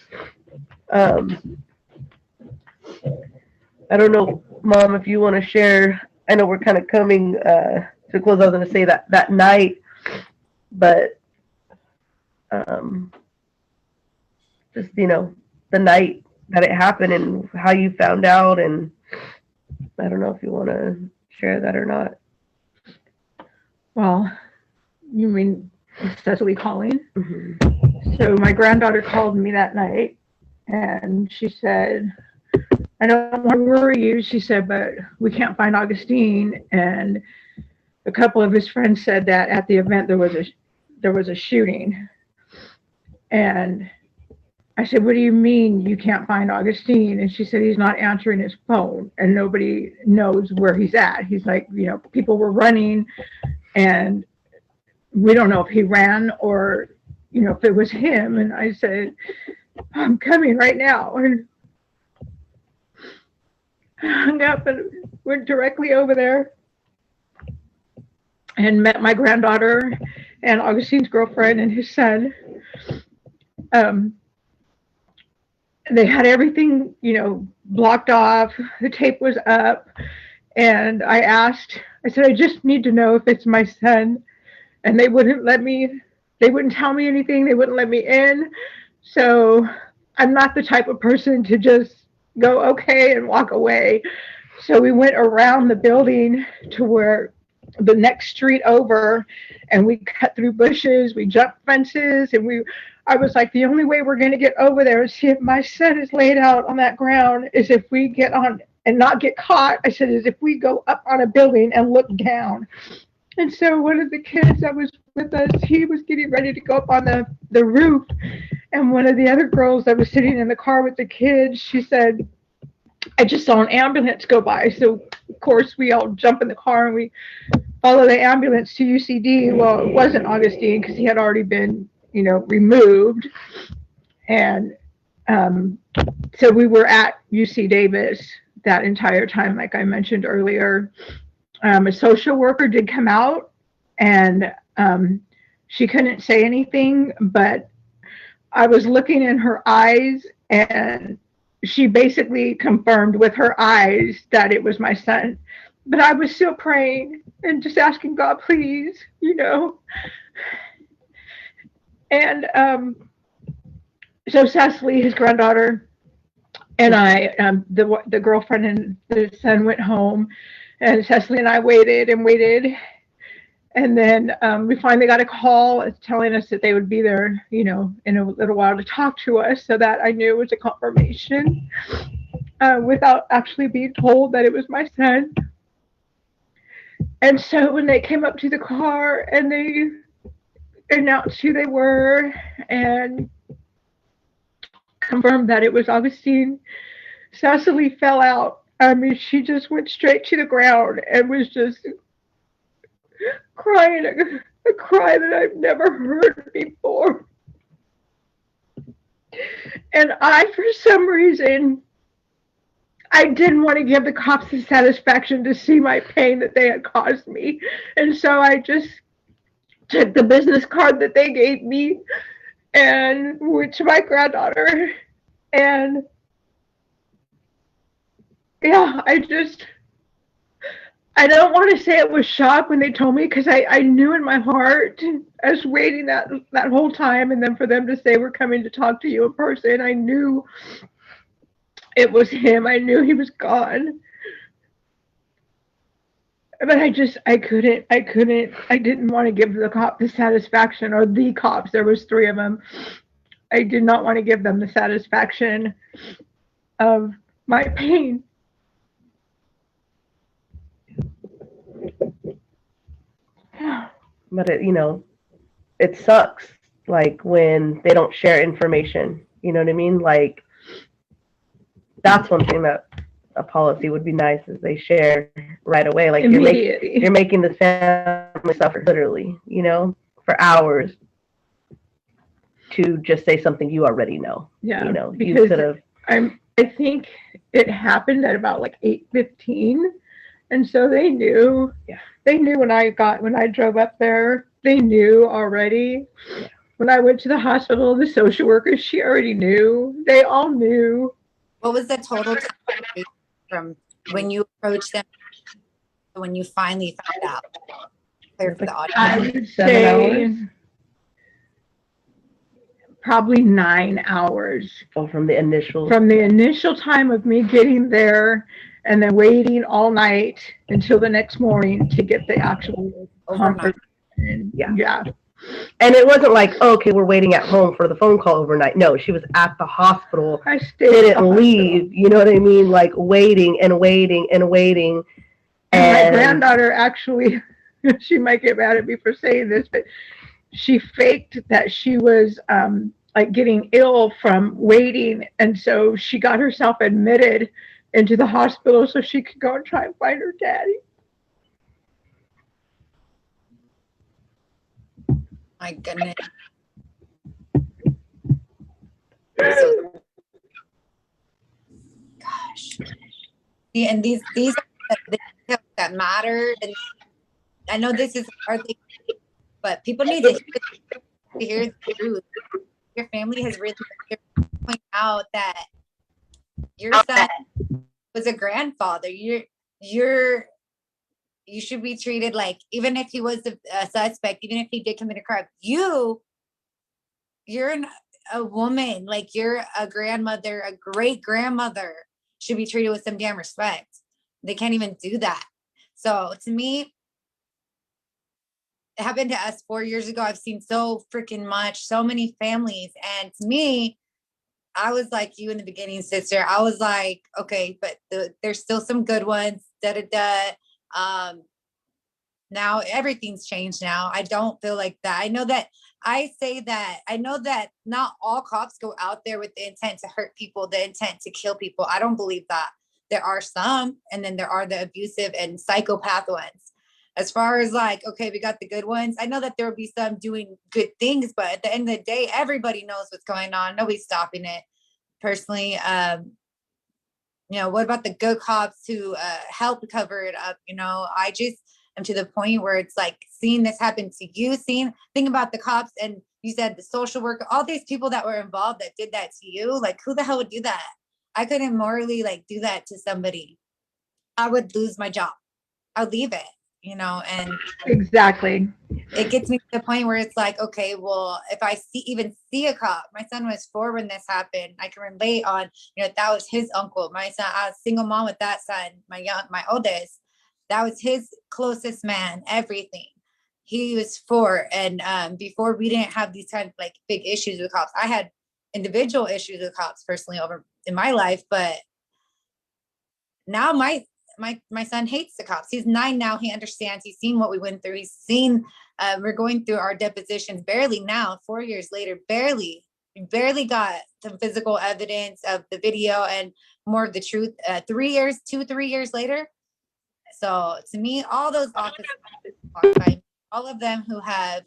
I don't know, Mom, if you want to share. I know we're kind of coming to close. I was going to say that night, but just, you know, the night that it happened and how you found out, and I don't know if you want to share that or not. Well, you mean Cecily calling? Mm-hmm. So my granddaughter called me that night and she said, I don't want to worry you, she said, but we can't find Augustine. And a couple of his friends said that at the event there was a shooting. And I said, what do you mean you can't find Augustine? And she said, he's not answering his phone and nobody knows where he's at. He's like, you know, people were running and we don't know if he ran or, you know, if it was him. And I said, I'm coming right now. And hung up and went directly over there and met my granddaughter and Augustine's girlfriend and his son. they had everything, blocked off. The tape was up. And I said, I just need to know if it's my son. And they wouldn't tell me anything. They wouldn't let me in. So I'm not the type of person to just go, okay, and walk away. So we went around the building to where the next street over, and we cut through bushes, we jumped fences, and I was like, the only way we're going to get over there and see if my son is laid out on that ground is if we get on and not get caught. I said, is if we go up on a building and look down. And so one of the kids that was with us, he was getting ready to go up on the roof. And one of the other girls that was sitting in the car with the kids, she said, I just saw an ambulance go by. So, of course, we all jump in the car and we follow the ambulance to UCD. Well, it wasn't Augustine because he had already been, removed. And so we were at UC Davis that entire time, like I mentioned earlier. A social worker did come out, and she couldn't say anything, but I was looking in her eyes, and she basically confirmed with her eyes that it was my son. But I was still praying and just asking God, please, And so Cecily, his granddaughter, and I, the girlfriend and the son went home, and Cecily and I waited and waited. And then we finally got a call telling us that they would be there, in a little while to talk to us. So that I knew it was a confirmation without actually being told that it was my son. And so when they came up to the car and they announced who they were and confirmed that it was Augustine, Cecily fell out. I mean, she just went straight to the ground and was just crying a cry that I've never heard before. And for some reason, I didn't want to give the cops the satisfaction to see my pain that they had caused me. And so I just took the business card that they gave me and went to my granddaughter. And yeah, I don't want to say it was shock when they told me, because I knew in my heart, I was waiting that whole time, and then for them to say, we're coming to talk to you in person, I knew it was him. I knew he was gone. But I didn't want to give the cop the satisfaction, or the cops, there was 3 of them. I did not want to give them the satisfaction of my pain. But it sucks, like, when they don't share information. You know what I mean? Like, that's one thing that a policy would be nice, is they share right away. Like, you're making the family suffer, literally, for hours to just say something you already know. Yeah, you could have. I think it happened at about like 8:15, and so they knew. Yeah. They knew when I drove up there. They knew already. Yeah. When I went to the hospital, the social worker, she already knew. They all knew. What was the total time from when you approached them to when you finally found out? Clear for the audience. I would say probably 9 hours. Oh, from the initial time of me getting there, and then waiting all night until the next morning to get the actual confirmation. Yeah. And it wasn't like, oh, okay, we're waiting at home for the phone call overnight. No, she was at the hospital. I stayed. Didn't leave. You know what I mean? Like, waiting and waiting and waiting. And my granddaughter, actually, she might get mad at me for saying this, but she faked that she was like getting ill from waiting, and so she got herself admitted into the hospital so she could go and try and find her daddy. My goodness. Gosh. Yeah, and these are the details that matter. And I know this is hardly, but people need to hear the truth. your family has really pointed out that your son was a grandfather. You should be treated like, even if he was a suspect, even if he did commit a crime, you're a woman, like you're a grandmother, a great grandmother, should be treated with some damn respect. They can't even do that. So to me, it happened to us 4 years ago. I've seen so freaking much, so many families. And to me, I was like you in the beginning, sister. I was like, okay, but there's still some good ones. Now everything's changed now. I don't feel like that. I know that not all cops go out there with the intent to hurt people, the intent to kill people. I don't believe that. There are some, and then there are the abusive and psychopath ones. As far as like, okay, we got the good ones. I know that there will be some doing good things, but at the end of the day, everybody knows what's going on. Nobody's stopping it. Personally, what about the good cops who help cover it up? I just am to the point where it's like seeing this happen to you, think about the cops, and you said the social worker, all these people that were involved that did that to you. Like, who the hell would do that? I couldn't morally like do that to somebody. I would lose my job. I'll leave it, and Exactly. it gets me to the point where it's like, okay, well, if I even see a cop, my son was 4 when this happened. I can relate on, that was his uncle. My son, I was a single mom with that son, my oldest. That was his closest man, everything. He was 4. And before, we didn't have these kind of like big issues with cops. I had individual issues with cops personally over in my life, but now my son hates the cops. He's 9 now. He understands. He's seen what we went through. He's seen, we're going through our depositions barely now, 4 years later, we barely got some physical evidence of the video and more of the truth 3 years later. So to me, all those officers, all of them who have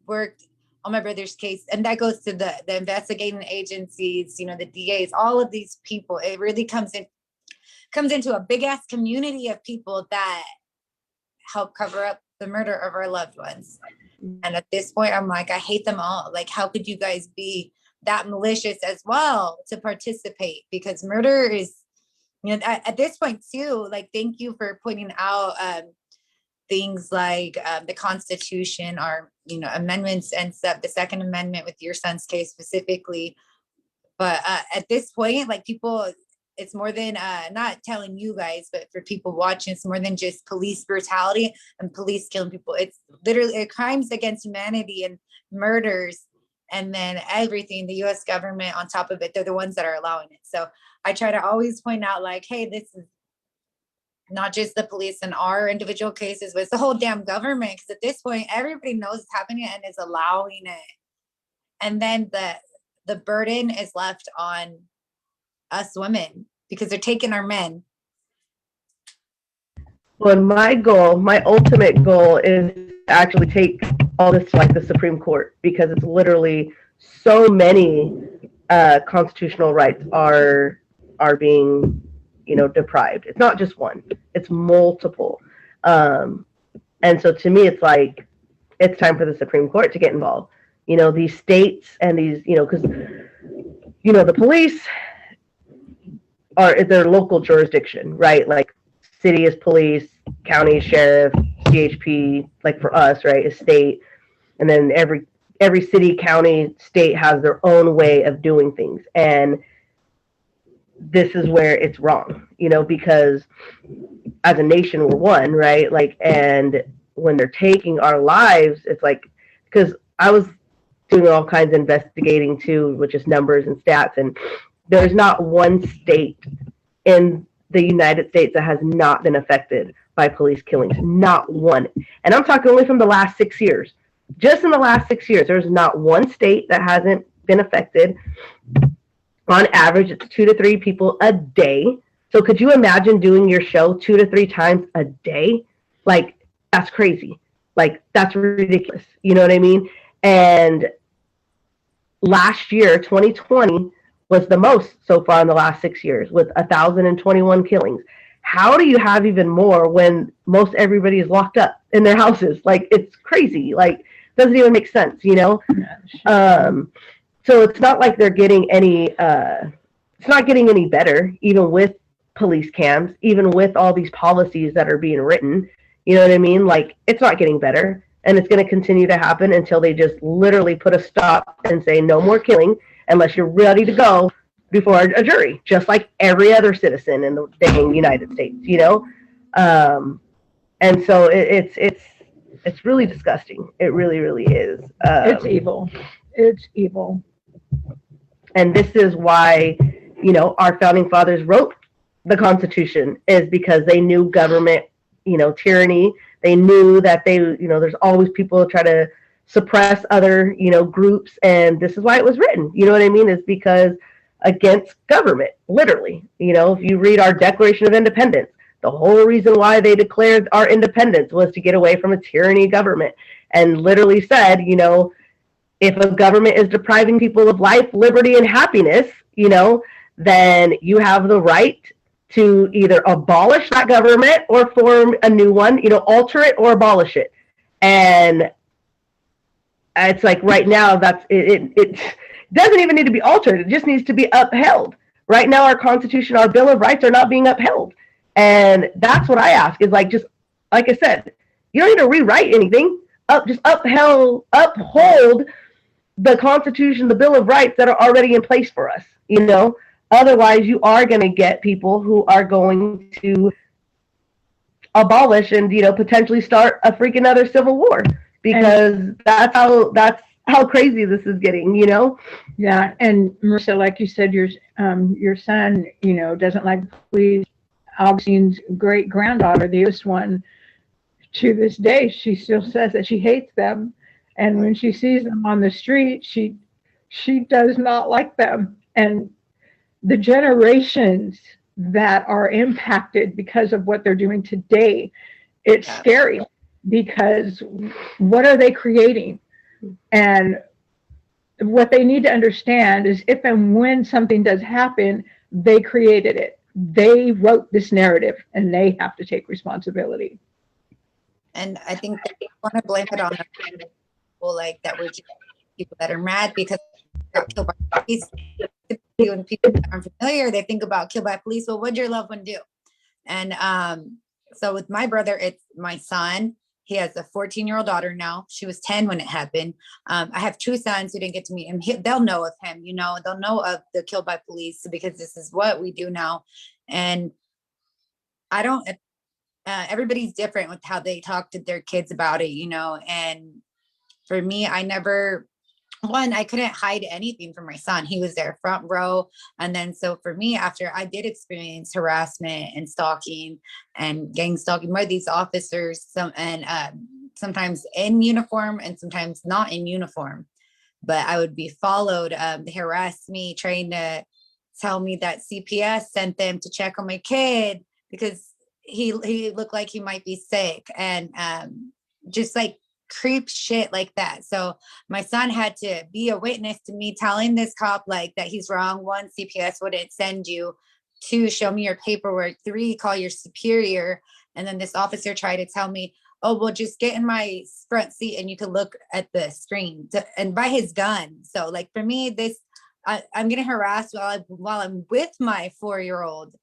worked on my brother's case, and that goes to the investigating agencies, the DAs, all of these people, it really comes into a big ass community of people that help cover up the murder of our loved ones. And at this point, I'm like, I hate them all. Like, how could you guys be that malicious as well to participate? Because murder is, at this point too, like, thank you for pointing out things like the Constitution or, amendments and stuff, the Second Amendment with your son's case specifically. But at this point, like, people, it's more than not telling you guys, but for people watching, it's more than just police brutality and police killing people. It's literally crimes against humanity and murders, and then everything, the US government on top of it, they're the ones that are allowing it. So I try to always point out, like, hey, this is not just the police in our individual cases, but it's the whole damn government. Because at this point, everybody knows it's happening and is allowing it. And then the burden is left on us women because they're taking our men. Well, my ultimate goal is to actually take all this to like the Supreme Court, because it's literally so many constitutional rights are being, deprived. It's not just one, it's multiple. And so to me, it's like, it's time for the Supreme Court to get involved. These states and these, because, the police are their local jurisdiction, right? Like, city is police, county sheriff, CHP, like for us, right, is state. And then every city, county, state has their own way of doing things. And this is where it's wrong, because as a nation, we're one, right? Like, and when they're taking our lives, it's like, because I was doing all kinds of investigating too, with just numbers and stats, and there's not one state in the United States that has not been affected by police killings. Not one. And I'm talking only from the last 6 years. Just in the last 6 years, there's not one state that hasn't been affected. On average, it's 2 to 3 people a day. So could you imagine doing your show 2 to 3 times a day? Like, that's crazy. Like, that's ridiculous. You know what I mean? And last year, 2020, was the most so far in the last 6 years, with 1,021 killings. How do you have even more when most everybody is locked up in their houses? Like, it's crazy. Like, doesn't even make sense, So So it's not like they're getting any, it's not getting any better, even with police cams, even with all these policies that are being written. You know what I mean? Like, it's not getting better. And it's going to continue to happen until they just literally put a stop and say no more killing unless you're ready to go before a jury, just like every other citizen in the dang United States, you know? And so it's really disgusting. It really, really is. It's evil. It's evil. And this is why, you know, our founding fathers wrote the Constitution, is because they knew government, you know, tyranny. They knew that they, you know, there's always people try to suppress other, you know, groups. And this is why it was written. You know what I mean? Is because against government, literally. You know, if you read our Declaration of Independence, the whole reason why they declared our independence was to get away from a tyranny government, and literally said, you know, if a government is depriving people of life, liberty, and happiness, you know, then you have the right to either abolish that government or form a new one, you know, alter it or abolish it. And it's like right now, it doesn't even need to be altered. It just needs to be upheld. Right now, our Constitution, our Bill of Rights are not being upheld. And that's what I ask, is like, just like I said, you don't need to rewrite anything. Just uphold the Constitution, the Bill of Rights that are already in place for us, you know. Otherwise, you are going to get people who are going to abolish and, you know, potentially start a freaking other civil war, because that's how crazy this is getting, you know. Yeah, and Marissa, like you said, your son, you know, doesn't like police. Augustine's great granddaughter, the youngest one, to this day, she still says that she hates them, and when she sees them on the street, she does not like them. And the generations that are impacted because of what they're doing today, it's scary, because what are they creating? And what they need to understand is, if and when something does happen, they created it. They wrote this narrative, and they have to take responsibility. And I think they want to blame it on the people, like that were just people that are mad because they got killed by police. When people aren't familiar, they think about killed by police. Well, what'd your loved one do? And so with my brother, it's my son. He has a 14-year-old daughter now. She was 10 when it happened. I have two sons who didn't get to meet him. They'll know of him, you know, they'll know of the killed by police, because this is what we do now. And I don't, everybody's different with how they talk to their kids about it, you know. And for me, I couldn't hide anything from my son. He was there front row. And then, so for me, after I did experience harassment and stalking and gang stalking by these officers, sometimes in uniform and sometimes not in uniform, but I would be followed. They harassed me, trying to tell me that CPS sent them to check on my kid because he looked like he might be sick, and just like creep shit like that. So my son had to be a witness to me telling this cop like that he's wrong. 1, CPS wouldn't send you. 2, show me your paperwork. 3, call your superior. And then this officer tried to tell me, oh, well, just get in my front seat and you can look at the screen, and by his gun. So like for me, I'm getting harassed while I'm with my 4-year-old.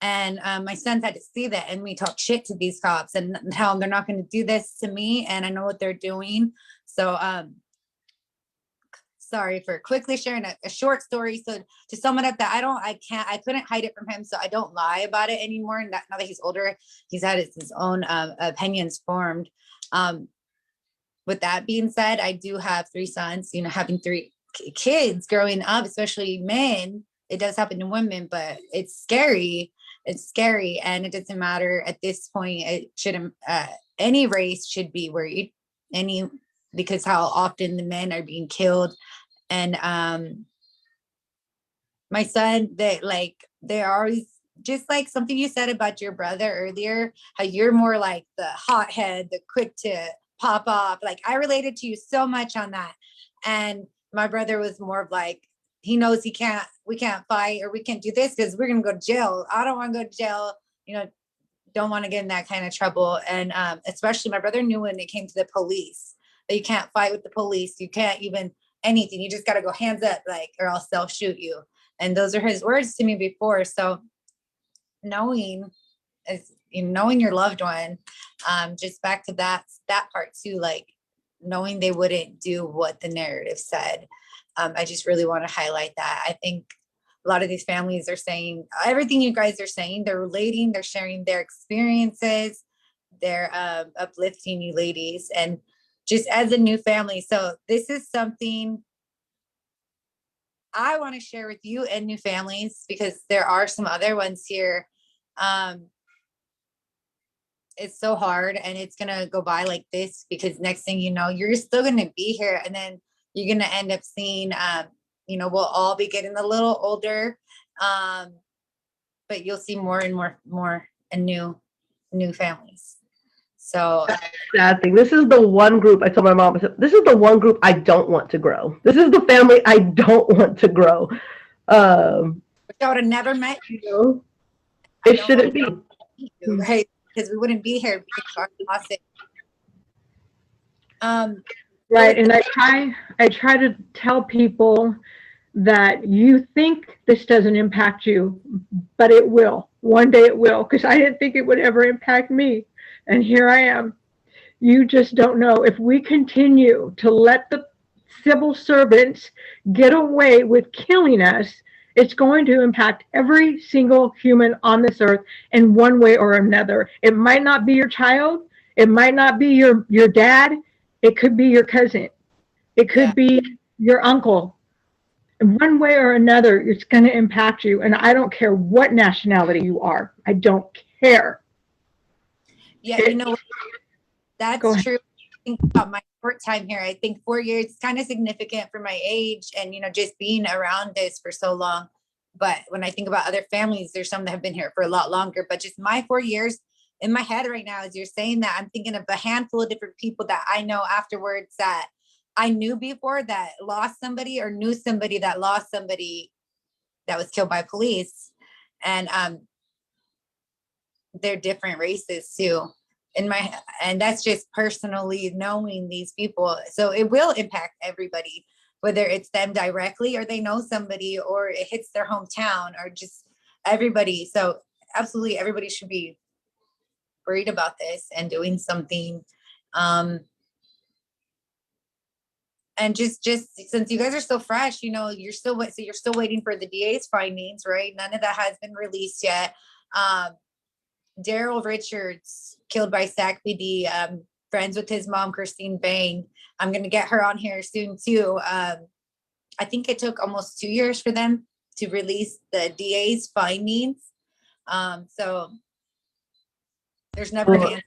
And my sons had to see that, and we talk shit to these cops and tell them they're not going to do this to me, and I know what they're doing. So sorry for quickly sharing a short story. So to sum it up, that I couldn't hide it from him, so I don't lie about it anymore. And now that he's older, he's had his own opinions formed. With that being said, I do have 3 sons. You know, having 3 kids growing up, especially men, it does happen to women, but it's scary. It's scary, and it doesn't matter at this point. It shouldn't. Any race should be worried. Because how often the men are being killed, and my son, they're always just like something you said about your brother earlier. How you're more like the hothead, the quick to pop off. Like I related to you so much on that, and my brother was more of like, he knows we can't fight or we can't do this because we're going to go to jail. I don't want to go to jail, you know, don't want to get in that kind of trouble. And especially my brother knew when it came to the police that you can't fight with the police. You can't even anything. You just got to go hands up, like, or else they'll shoot you. And those are his words to me before. So knowing your loved one, just back to that part too, like knowing they wouldn't do what the narrative said. I just really want to highlight that. I think a lot of these families are saying everything you guys are saying. They're relating, they're sharing their experiences, they're uplifting you ladies, and just as a new family. So this is something I want to share with you and new families, because there are some other ones here. It's so hard, and it's going to go by like this, because next thing you know, you're still going to be here, and then you're going to end up seeing, we'll all be getting a little older, but you'll see more and more and new families. So Sad thing. This is the one group I told my mom, I said, this is the one group I don't want to grow. This is the family I don't want to grow. I would have never met you. You know, it shouldn't be. Right? Because we wouldn't be here because of our losses. Right. And I try to tell people that you think this doesn't impact you, but it will. One day it will, because I didn't think it would ever impact me. And here I am. You just don't know. If we continue to let the civil servants get away with killing us, it's going to impact every single human on this earth in one way or another. It might not be your child. It might not be your dad. It could be your cousin. It could be your uncle. In one way or another, it's going to impact you. And I don't care what nationality you are. I don't care. Yeah, that's true. Think about my short time here. I think 4 years is kind of significant for my age and, just being around this for so long. But when I think about other families, there's some that have been here for a lot longer. But just my 4 years in my head right now, as you're saying that, I'm thinking of a handful of different people that I know afterwards that I knew before that lost somebody, or knew somebody that lost somebody that was killed by police. And they're different races too. And that's just personally knowing these people. So it will impact everybody, whether it's them directly or they know somebody, or it hits their hometown, or just everybody. So absolutely everybody should be worried about this and doing something. And just since you guys are so fresh, you're still waiting for the DA's findings, right? None of that has been released yet. Daryl Richards, killed by Sac PD, friends with his mom, Christine Bain. I'm going to get her on here soon too. I think it took almost 2 years for them to release the DA's findings. So there's never an answer.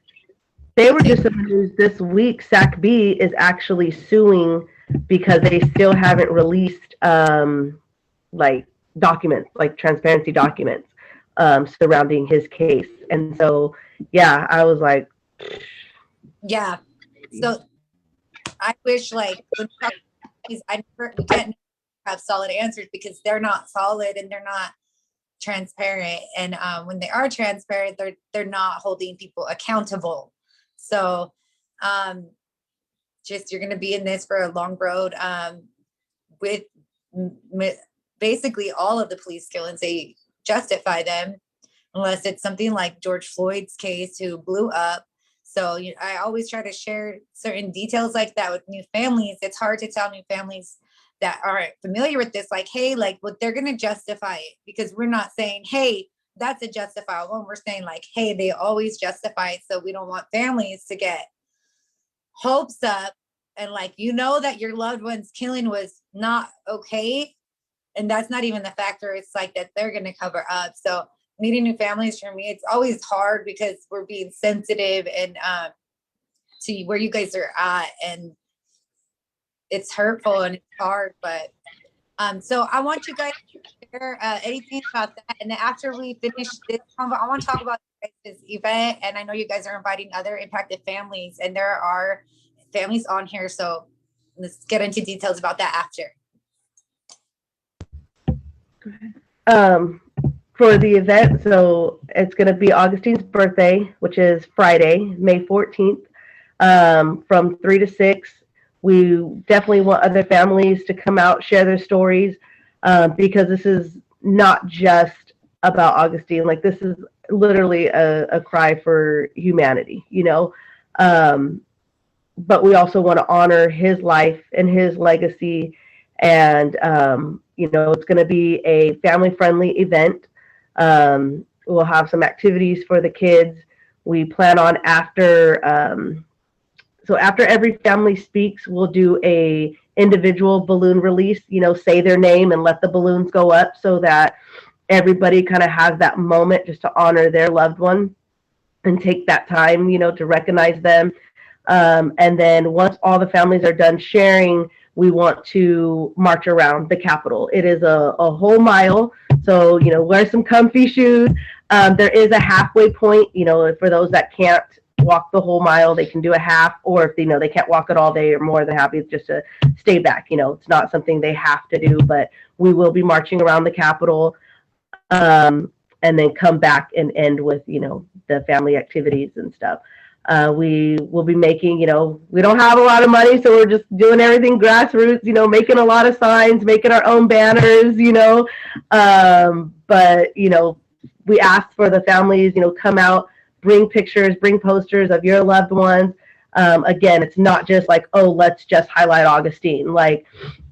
They were just in the news this week. Sac B is actually suing because they still haven't released like documents, like transparency documents surrounding his case. And so, yeah, I was like, yeah. So I wish, like, we can't have solid answers because they're not solid and they're not transparent. And when they are transparent, they're not holding people accountable. So just, you're going to be in this for a long road with basically all of the police killings. They justify them unless it's something like George Floyd's case, who blew up. So I always try to share certain details like that with new families. It's hard to tell new families that aren't familiar with this, like, hey, like, what they're going to justify it, because we're not saying, hey, that's a justifiable one. We're saying, like, hey, they always justify it. So we don't want families to get hopes up and, like, that your loved one's killing was not okay. And that's not even the factor. It's like that they're going to cover up. So meeting new families, for me, it's always hard because we're being sensitive and to where you guys are at, and it's hurtful and it's hard. But so I want you guys to share anything about that. And then after we finish this convo, I want to talk about this event. And I know you guys are inviting other impacted families, and there are families on here. So let's get into details about that after. Go ahead. For the event, so it's going to be Augustine's birthday, which is Friday, May 14th, from 3 to 6. We definitely want other families to come out, share their stories, because this is not just about Augustine. Like, this is literally a cry for humanity, you know. But we also want to honor his life and his legacy. And, you know, it's going to be a family friendly event. We'll have some activities for the kids. We plan on after every family speaks, we'll do a individual balloon release, you know, say their name and let the balloons go up so that everybody kind of has that moment just to honor their loved one and take that time, you know, to recognize them. And then once all the families are done sharing, we want to march around the Capitol. It is a whole mile. So, you know, wear some comfy shoes. There is a halfway point, you know, for those that can't walk the whole mile, they can do a half, or if they can't walk it all, they are more than happy just to stay back. You know, it's not something they have to do, but we will be marching around the Capitol, and then come back and end with, you know, the family activities and stuff. We will be making, you know, we don't have a lot of money, so we're just doing everything grassroots, you know, making a lot of signs, making our own banners, you know. But, you know, we ask for the families, you know, come out, bring pictures, bring posters of your loved ones. Again, it's not just like, oh, let's just highlight Augustine. Like,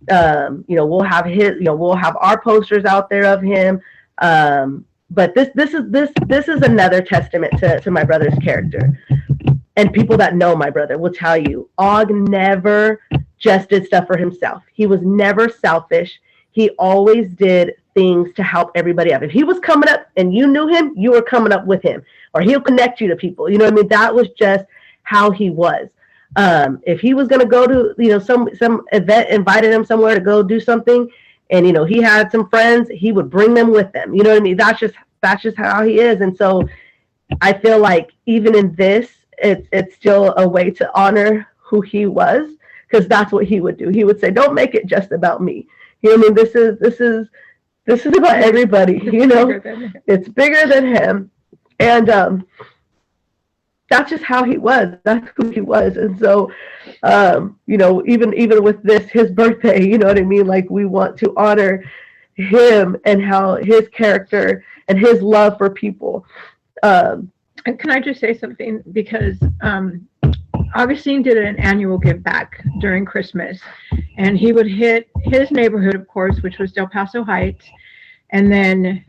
you know, we'll have we'll have our posters out there of him. But this is another testament to my brother's character. And people that know my brother will tell you, Og never just did stuff for himself. He was never selfish. He always did things to help everybody up. If he was coming up and you knew him, you were coming up with him, or he'll connect you to people. You know what I mean? That was just how he was. If he was going to go to, you know, some event, invited him somewhere to go do something, and, you know, he had some friends, he would bring them with him. You know what I mean? That's just how he is. And so I feel like even in this, it's still a way to honor who he was, because that's what he would do. He would say, don't make it just about me. You know what I mean? This is about everybody, you know. It's bigger than him. And that's just how he was. That's who he was. And so, you know, even with this, his birthday, you know what I mean? Like, we want to honor him and how his character and his love for people. And can I just say something? Because Augustine did an annual give back during Christmas, and he would hit his neighborhood, of course, which was Del Paso Heights. And then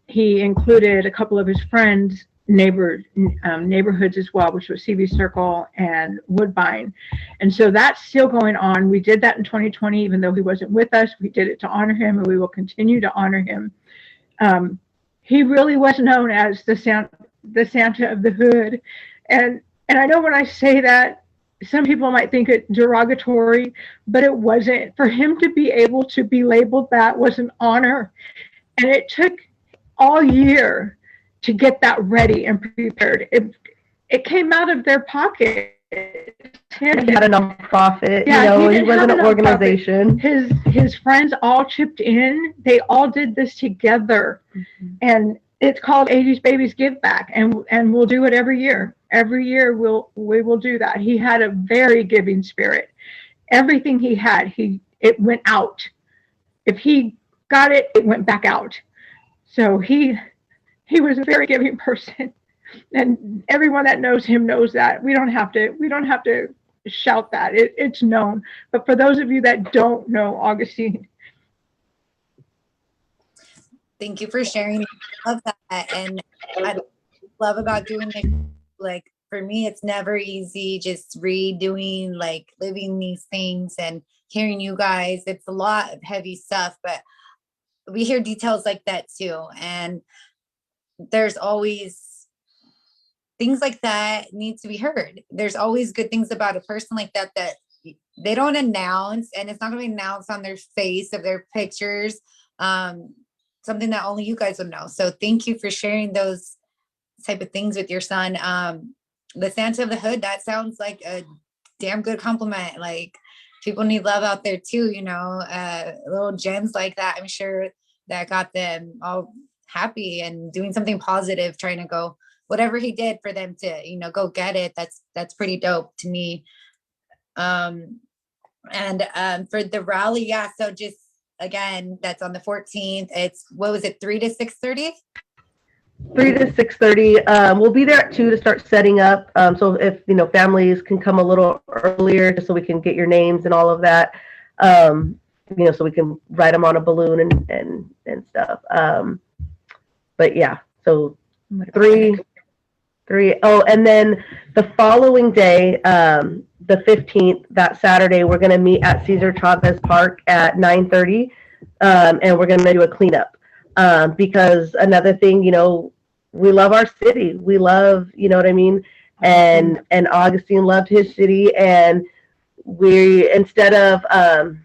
he included a couple of his friends' neighborhoods as well, which was CV Circle and Woodbine. And so that's still going on. We did that in 2020, even though he wasn't with us. We did it to honor him, and we will continue to honor him. He really was known as the Santa of the Hood. And I know when I say that, some people might think it derogatory, but it wasn't. For him to be able to be labeled that was an honor. And it took all year to get that ready and prepared. It came out of their pocket. He had a nonprofit, you know, he wasn't an organization. His friends all chipped in. They all did this together. Mm-hmm. And it's called 80s Babies Give Back, and we'll do it every year. Every year we will do that. He had a very giving spirit. Everything he had, it went out. If he got it, it went back out. So he was a very giving person, and everyone that knows him knows that. We don't have to shout that. It's known. But for those of you that don't know Augustine, thank you for sharing. I love that. And I love about doing it, like, for me, it's never easy just redoing, like, living these things and hearing you guys. It's a lot of heavy stuff, but we hear details like that too. And there's always things like that need to be heard. There's always good things about a person like that they don't announce, and it's not going to be announced on their face of their pictures. Something that only you guys would know. So thank you for sharing those type of things with your son. The Santa of the Hood, that sounds like a damn good compliment. Like, people need love out there too, you know, little gems like that. I'm sure that got them all happy and doing something positive, trying to go, whatever he did for them to, you know, go get it. That's pretty dope to me. And for the rally, yeah, so just again, that's on the 14th. It's, what was it, 3 to 6:30? 3 to 6:30. We'll be there at 2 to start setting up. So if families can come a little earlier, just so we can get your names and all of that. So we can write them on a balloon and stuff. But yeah, so 3. Oh, and then the following day, the 15th, that Saturday, we're going to meet at Cesar Chavez Park at 9:30, and we're going to do a cleanup. Because another thing, we love our city. We love, what I mean? And Augustine loved his city, and we, instead of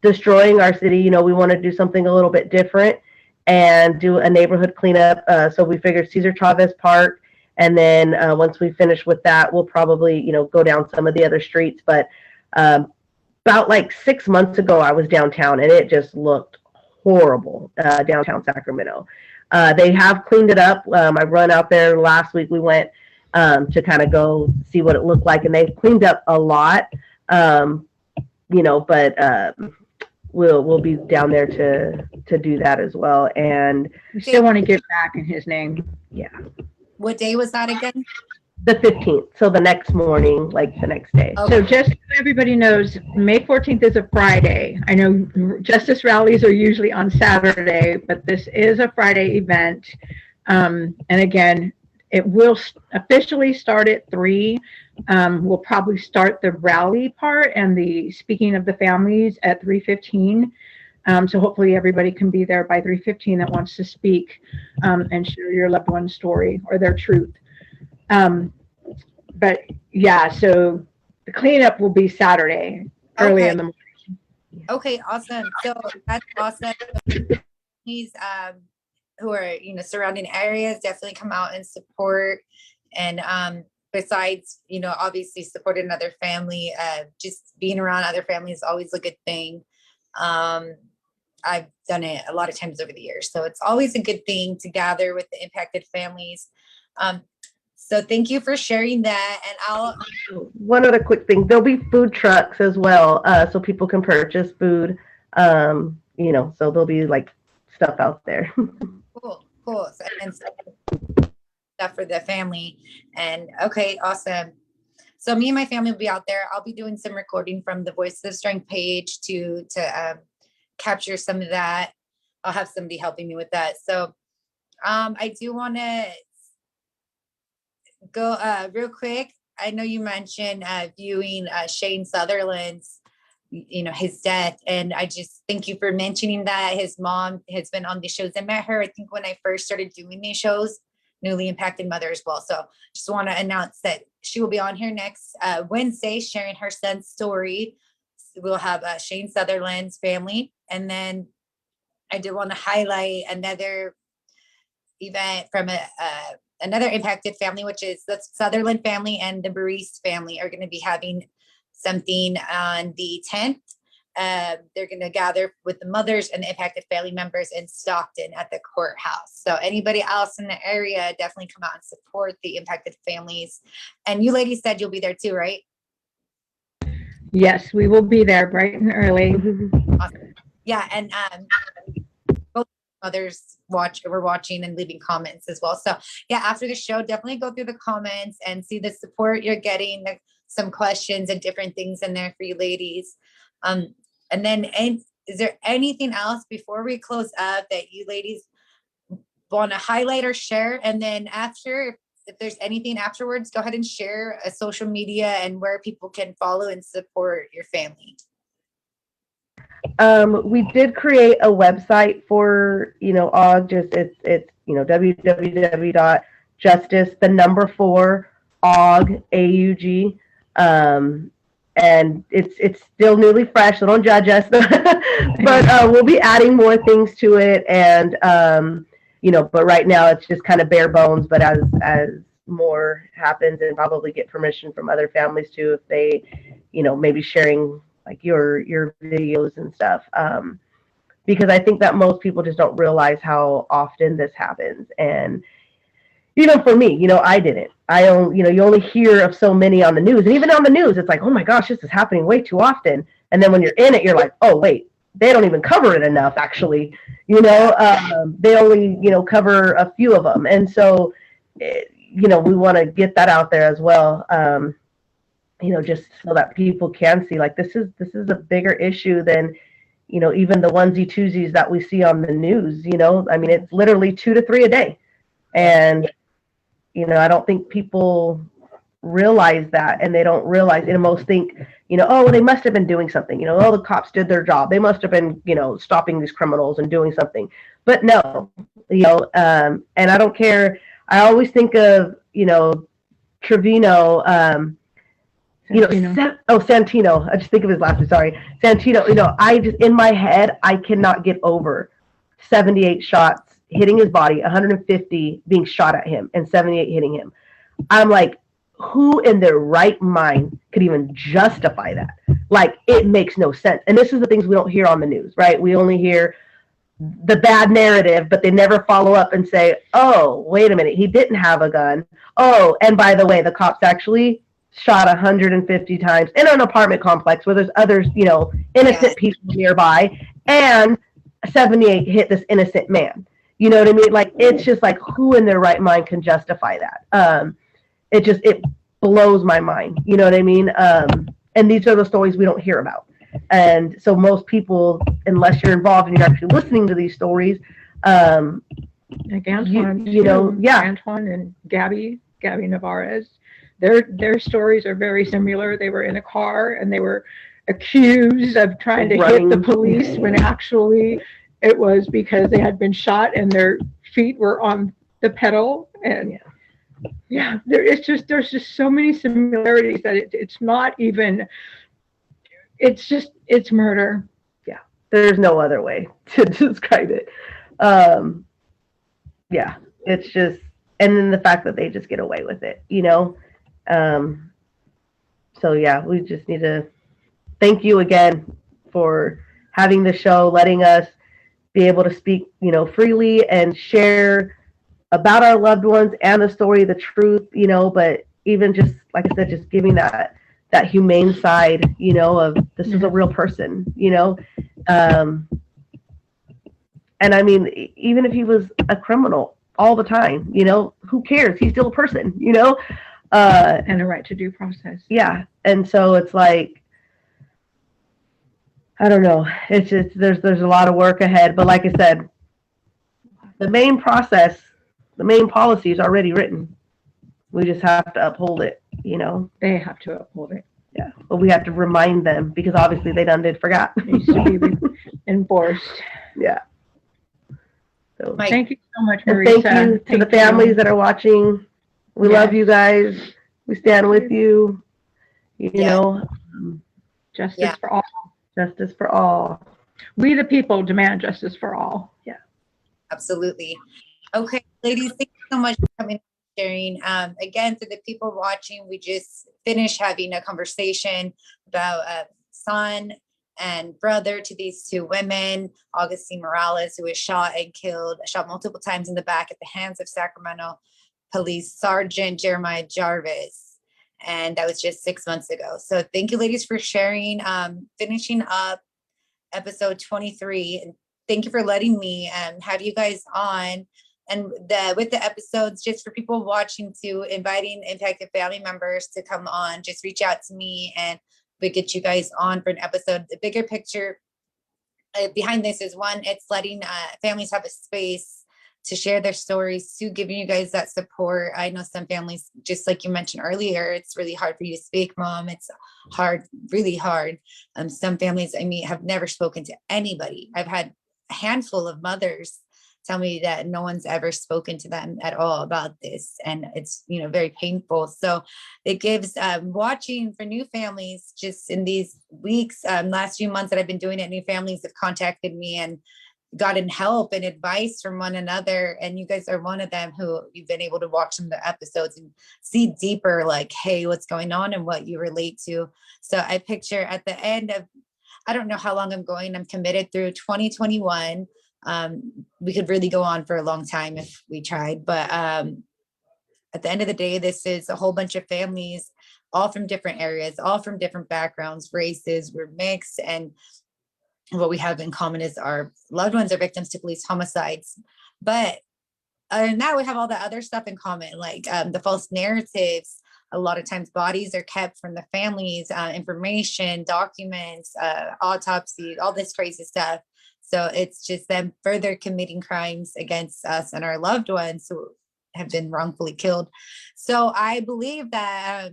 destroying our city, we want to do something a little bit different and do a neighborhood cleanup. So we figured Cesar Chavez Park. And then once we finish with that, we'll probably, go down some of the other streets. But about like 6 months ago, I was downtown, and it just looked horrible, downtown Sacramento. They have cleaned it up. I run out there last week. We went to kind of go see what it looked like, and they've cleaned up a lot. But we'll be down there to do that as well. And We still want to give back in his name. yeah. What day was that again? The 15th, so the next morning, like the next day. Oh. So just so everybody knows, May 14th is a Friday. I know justice rallies are usually on Saturday, but this is a Friday event. And again, it will officially start at 3. We'll probably start the rally part and the speaking of the families at 3:15. So hopefully everybody can be there by 3:15 that wants to speak and share your loved one's story or their truth. But yeah, so the cleanup will be Saturday, early in the morning. Okay, awesome. So that's awesome. These who are surrounding areas, definitely come out and support. And besides, obviously supporting another family, just being around other families is always a good thing. I've done it a lot of times over the years, so it's always a good thing to gather with the impacted families. So thank you for sharing that. And one other quick thing, there'll be food trucks as well, so people can purchase food. So there'll be like stuff out there. Cool. So, and stuff for the family. And okay, awesome. So me and my family will be out there. I'll be doing some recording from the Voice of Strength page to capture some of that. I'll have somebody helping me with that. So I do want to go real quick. I know you mentioned viewing Shane Sutherland's, his death. And I just thank you for mentioning that. His mom has been on these shows. I met her, I think, when I first started doing these shows, Newly Impacted Mother as well. So just want to announce that she will be on here next Wednesday, sharing her son's story. We'll have Shane Sutherland's family. And then I did want to highlight another event from another impacted family, which is the Sutherland family and the Maurice family are going to be having something on the 10th. They're going to gather with the mothers and the impacted family members in Stockton at the courthouse. So anybody else in the area, definitely come out and support the impacted families. And you ladies said you'll be there too, right? Yes, we will be there bright and early. Awesome. Yeah, and both mothers were watching and leaving comments as well. So yeah, after the show, definitely go through the comments and see the support you're getting, some questions and different things in there for you ladies. And then, is there anything else before we close up that you ladies want to highlight or share? And then after, if there's anything afterwards, go ahead and share a social media and where people can follow and support your family. We did create a website for, AUG, it's www.justice4AUG, AUG. And it's still newly fresh, so don't judge us. But we'll be adding more things to it. And, but right now it's just kind of bare bones. But as more happens, and probably get permission from other families too, if they, maybe sharing like your videos and stuff. Because I think that most people just don't realize how often this happens. And, for me, I didn't. You only hear of so many on the news. And even on the news, it's like, oh my gosh, this is happening way too often. And then when you're in it, you're like, oh, wait, they don't even cover it enough, actually. They only, cover a few of them. And so, we want to get that out there as well. Just so that people can see, like, this is a bigger issue than, even the onesie twosies that we see on the news. I mean, it's literally 2 to 3 a day. And, I don't think people realize that, and they don't realize, most think, oh, they must have been doing something, oh, the cops did their job. They must have been, stopping these criminals and doing something. But no, and I don't care. I always think of, Trevino, Santino. I just think of his last name. Sorry. Santino. I just, in my head, I cannot get over 78 shots hitting his body, 150 being shot at him, and 78 hitting him. I'm like, who in their right mind could even justify that? Like, it makes no sense. And this is the things we don't hear on the news, right? We only hear the bad narrative, but they never follow up and say, oh, wait a minute, he didn't have a gun. Oh, and by the way, the cops actually shot 150 times in an apartment complex where there's others, innocent people nearby, and 78 hit this innocent man. You know what I mean? Like, it's just like, who in their right mind can justify that? It blows my mind. You know what I mean? And these are the stories we don't hear about. And so most people, unless you're involved and you're actually listening to these stories, like Antoine, Antoine and Gabby Navarez, their stories are very similar. They were in a car and they were accused of trying to hit the police when actually it was because they had been shot and their feet were on the pedal. And there's just so many similarities that it's not even, it's murder. Yeah, there's no other way to describe it. It's just, and then the fact that they just get away with it, so we just need to thank you again for having the show, letting us be able to speak, freely and share about our loved ones and the story, the truth, but even just, like I said, just giving that humane side, of this is a real person, and I mean, even if he was a criminal all the time, who cares? He's still a person, and a right to due process. Yeah. And so it's like, I don't know. It's just, there's a lot of work ahead, but like I said, the main process, the main policy is already written. We just have to uphold it, They have to uphold it. Yeah. But we have to remind them, because obviously they done did forgot. It needs to be enforced. Yeah. So thank you so much, Marisa. Thank you to the families that are watching. We love you guys. We stand with you. Justice for all. Justice for all. We the people demand justice for all. Yeah. Absolutely. Okay, ladies, thank you so much for coming and sharing. Again, to the people watching, we just finished having a conversation about son and brother to these two women, Augustine Morales, who was shot multiple times in the back at the hands of Sacramento Police Sergeant Jeremiah Jarvis. And that was just 6 months ago. So thank you, ladies, for sharing. Finishing up episode 23. And thank you for letting me have you guys on. And with the episodes, just for people watching, to inviting impacted family members to come on, just reach out to me and we get you guys on for an episode. The bigger picture behind this is, one, it's letting families have a space to share their stories, to giving you guys that support. I know some families, just like you mentioned earlier, it's really hard for you to speak, Mom. It's hard, really hard. Some families, have never spoken to anybody. I've had a handful of mothers tell me that no one's ever spoken to them at all about this. And it's, very painful. So it gives watching for new families, just in these weeks, last few months that I've been doing it, new families have contacted me and gotten help and advice from one another. And you guys are one of them who you've been able to watch some of the episodes and see deeper, like, hey, what's going on and what you relate to. So I picture at the end of, I don't know how long I'm committed through 2021. We could really go on for a long time if we tried, but at the end of the day, this is a whole bunch of families all from different areas, all from different backgrounds, races. We're mixed, and what we have in common is our loved ones are victims to police homicides. But other than that, we have all the other stuff in common, like the false narratives. A lot of times bodies are kept from the families, information, documents, autopsies, all this crazy stuff. So it's just them further committing crimes against us and our loved ones who have been wrongfully killed. So I believe that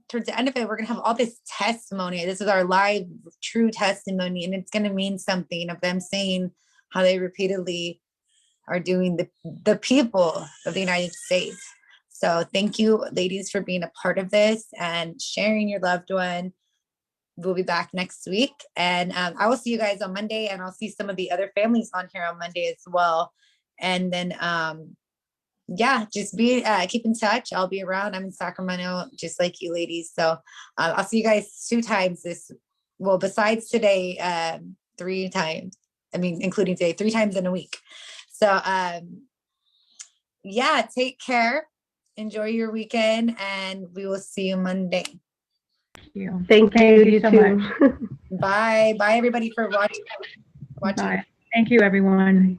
towards the end of it, we're going to have all this testimony. This is our live, true testimony, and it's going to mean something of them saying how they repeatedly are doing the people of the United States. So thank you, ladies, for being a part of this and sharing your loved one. We'll be back next week, and I will see you guys on Monday, and I'll see some of the other families on here on Monday as well. And then, yeah, just keep in touch. I'll be around. I'm in Sacramento, just like you ladies. So I'll see you guys 2 times besides today, 3 times. I mean, including today, 3 times in a week. So yeah, take care. Enjoy your weekend, and we will see you Monday. Thank you so too. much. Bye. Bye, everybody, for watching. Bye. Thank you, everyone.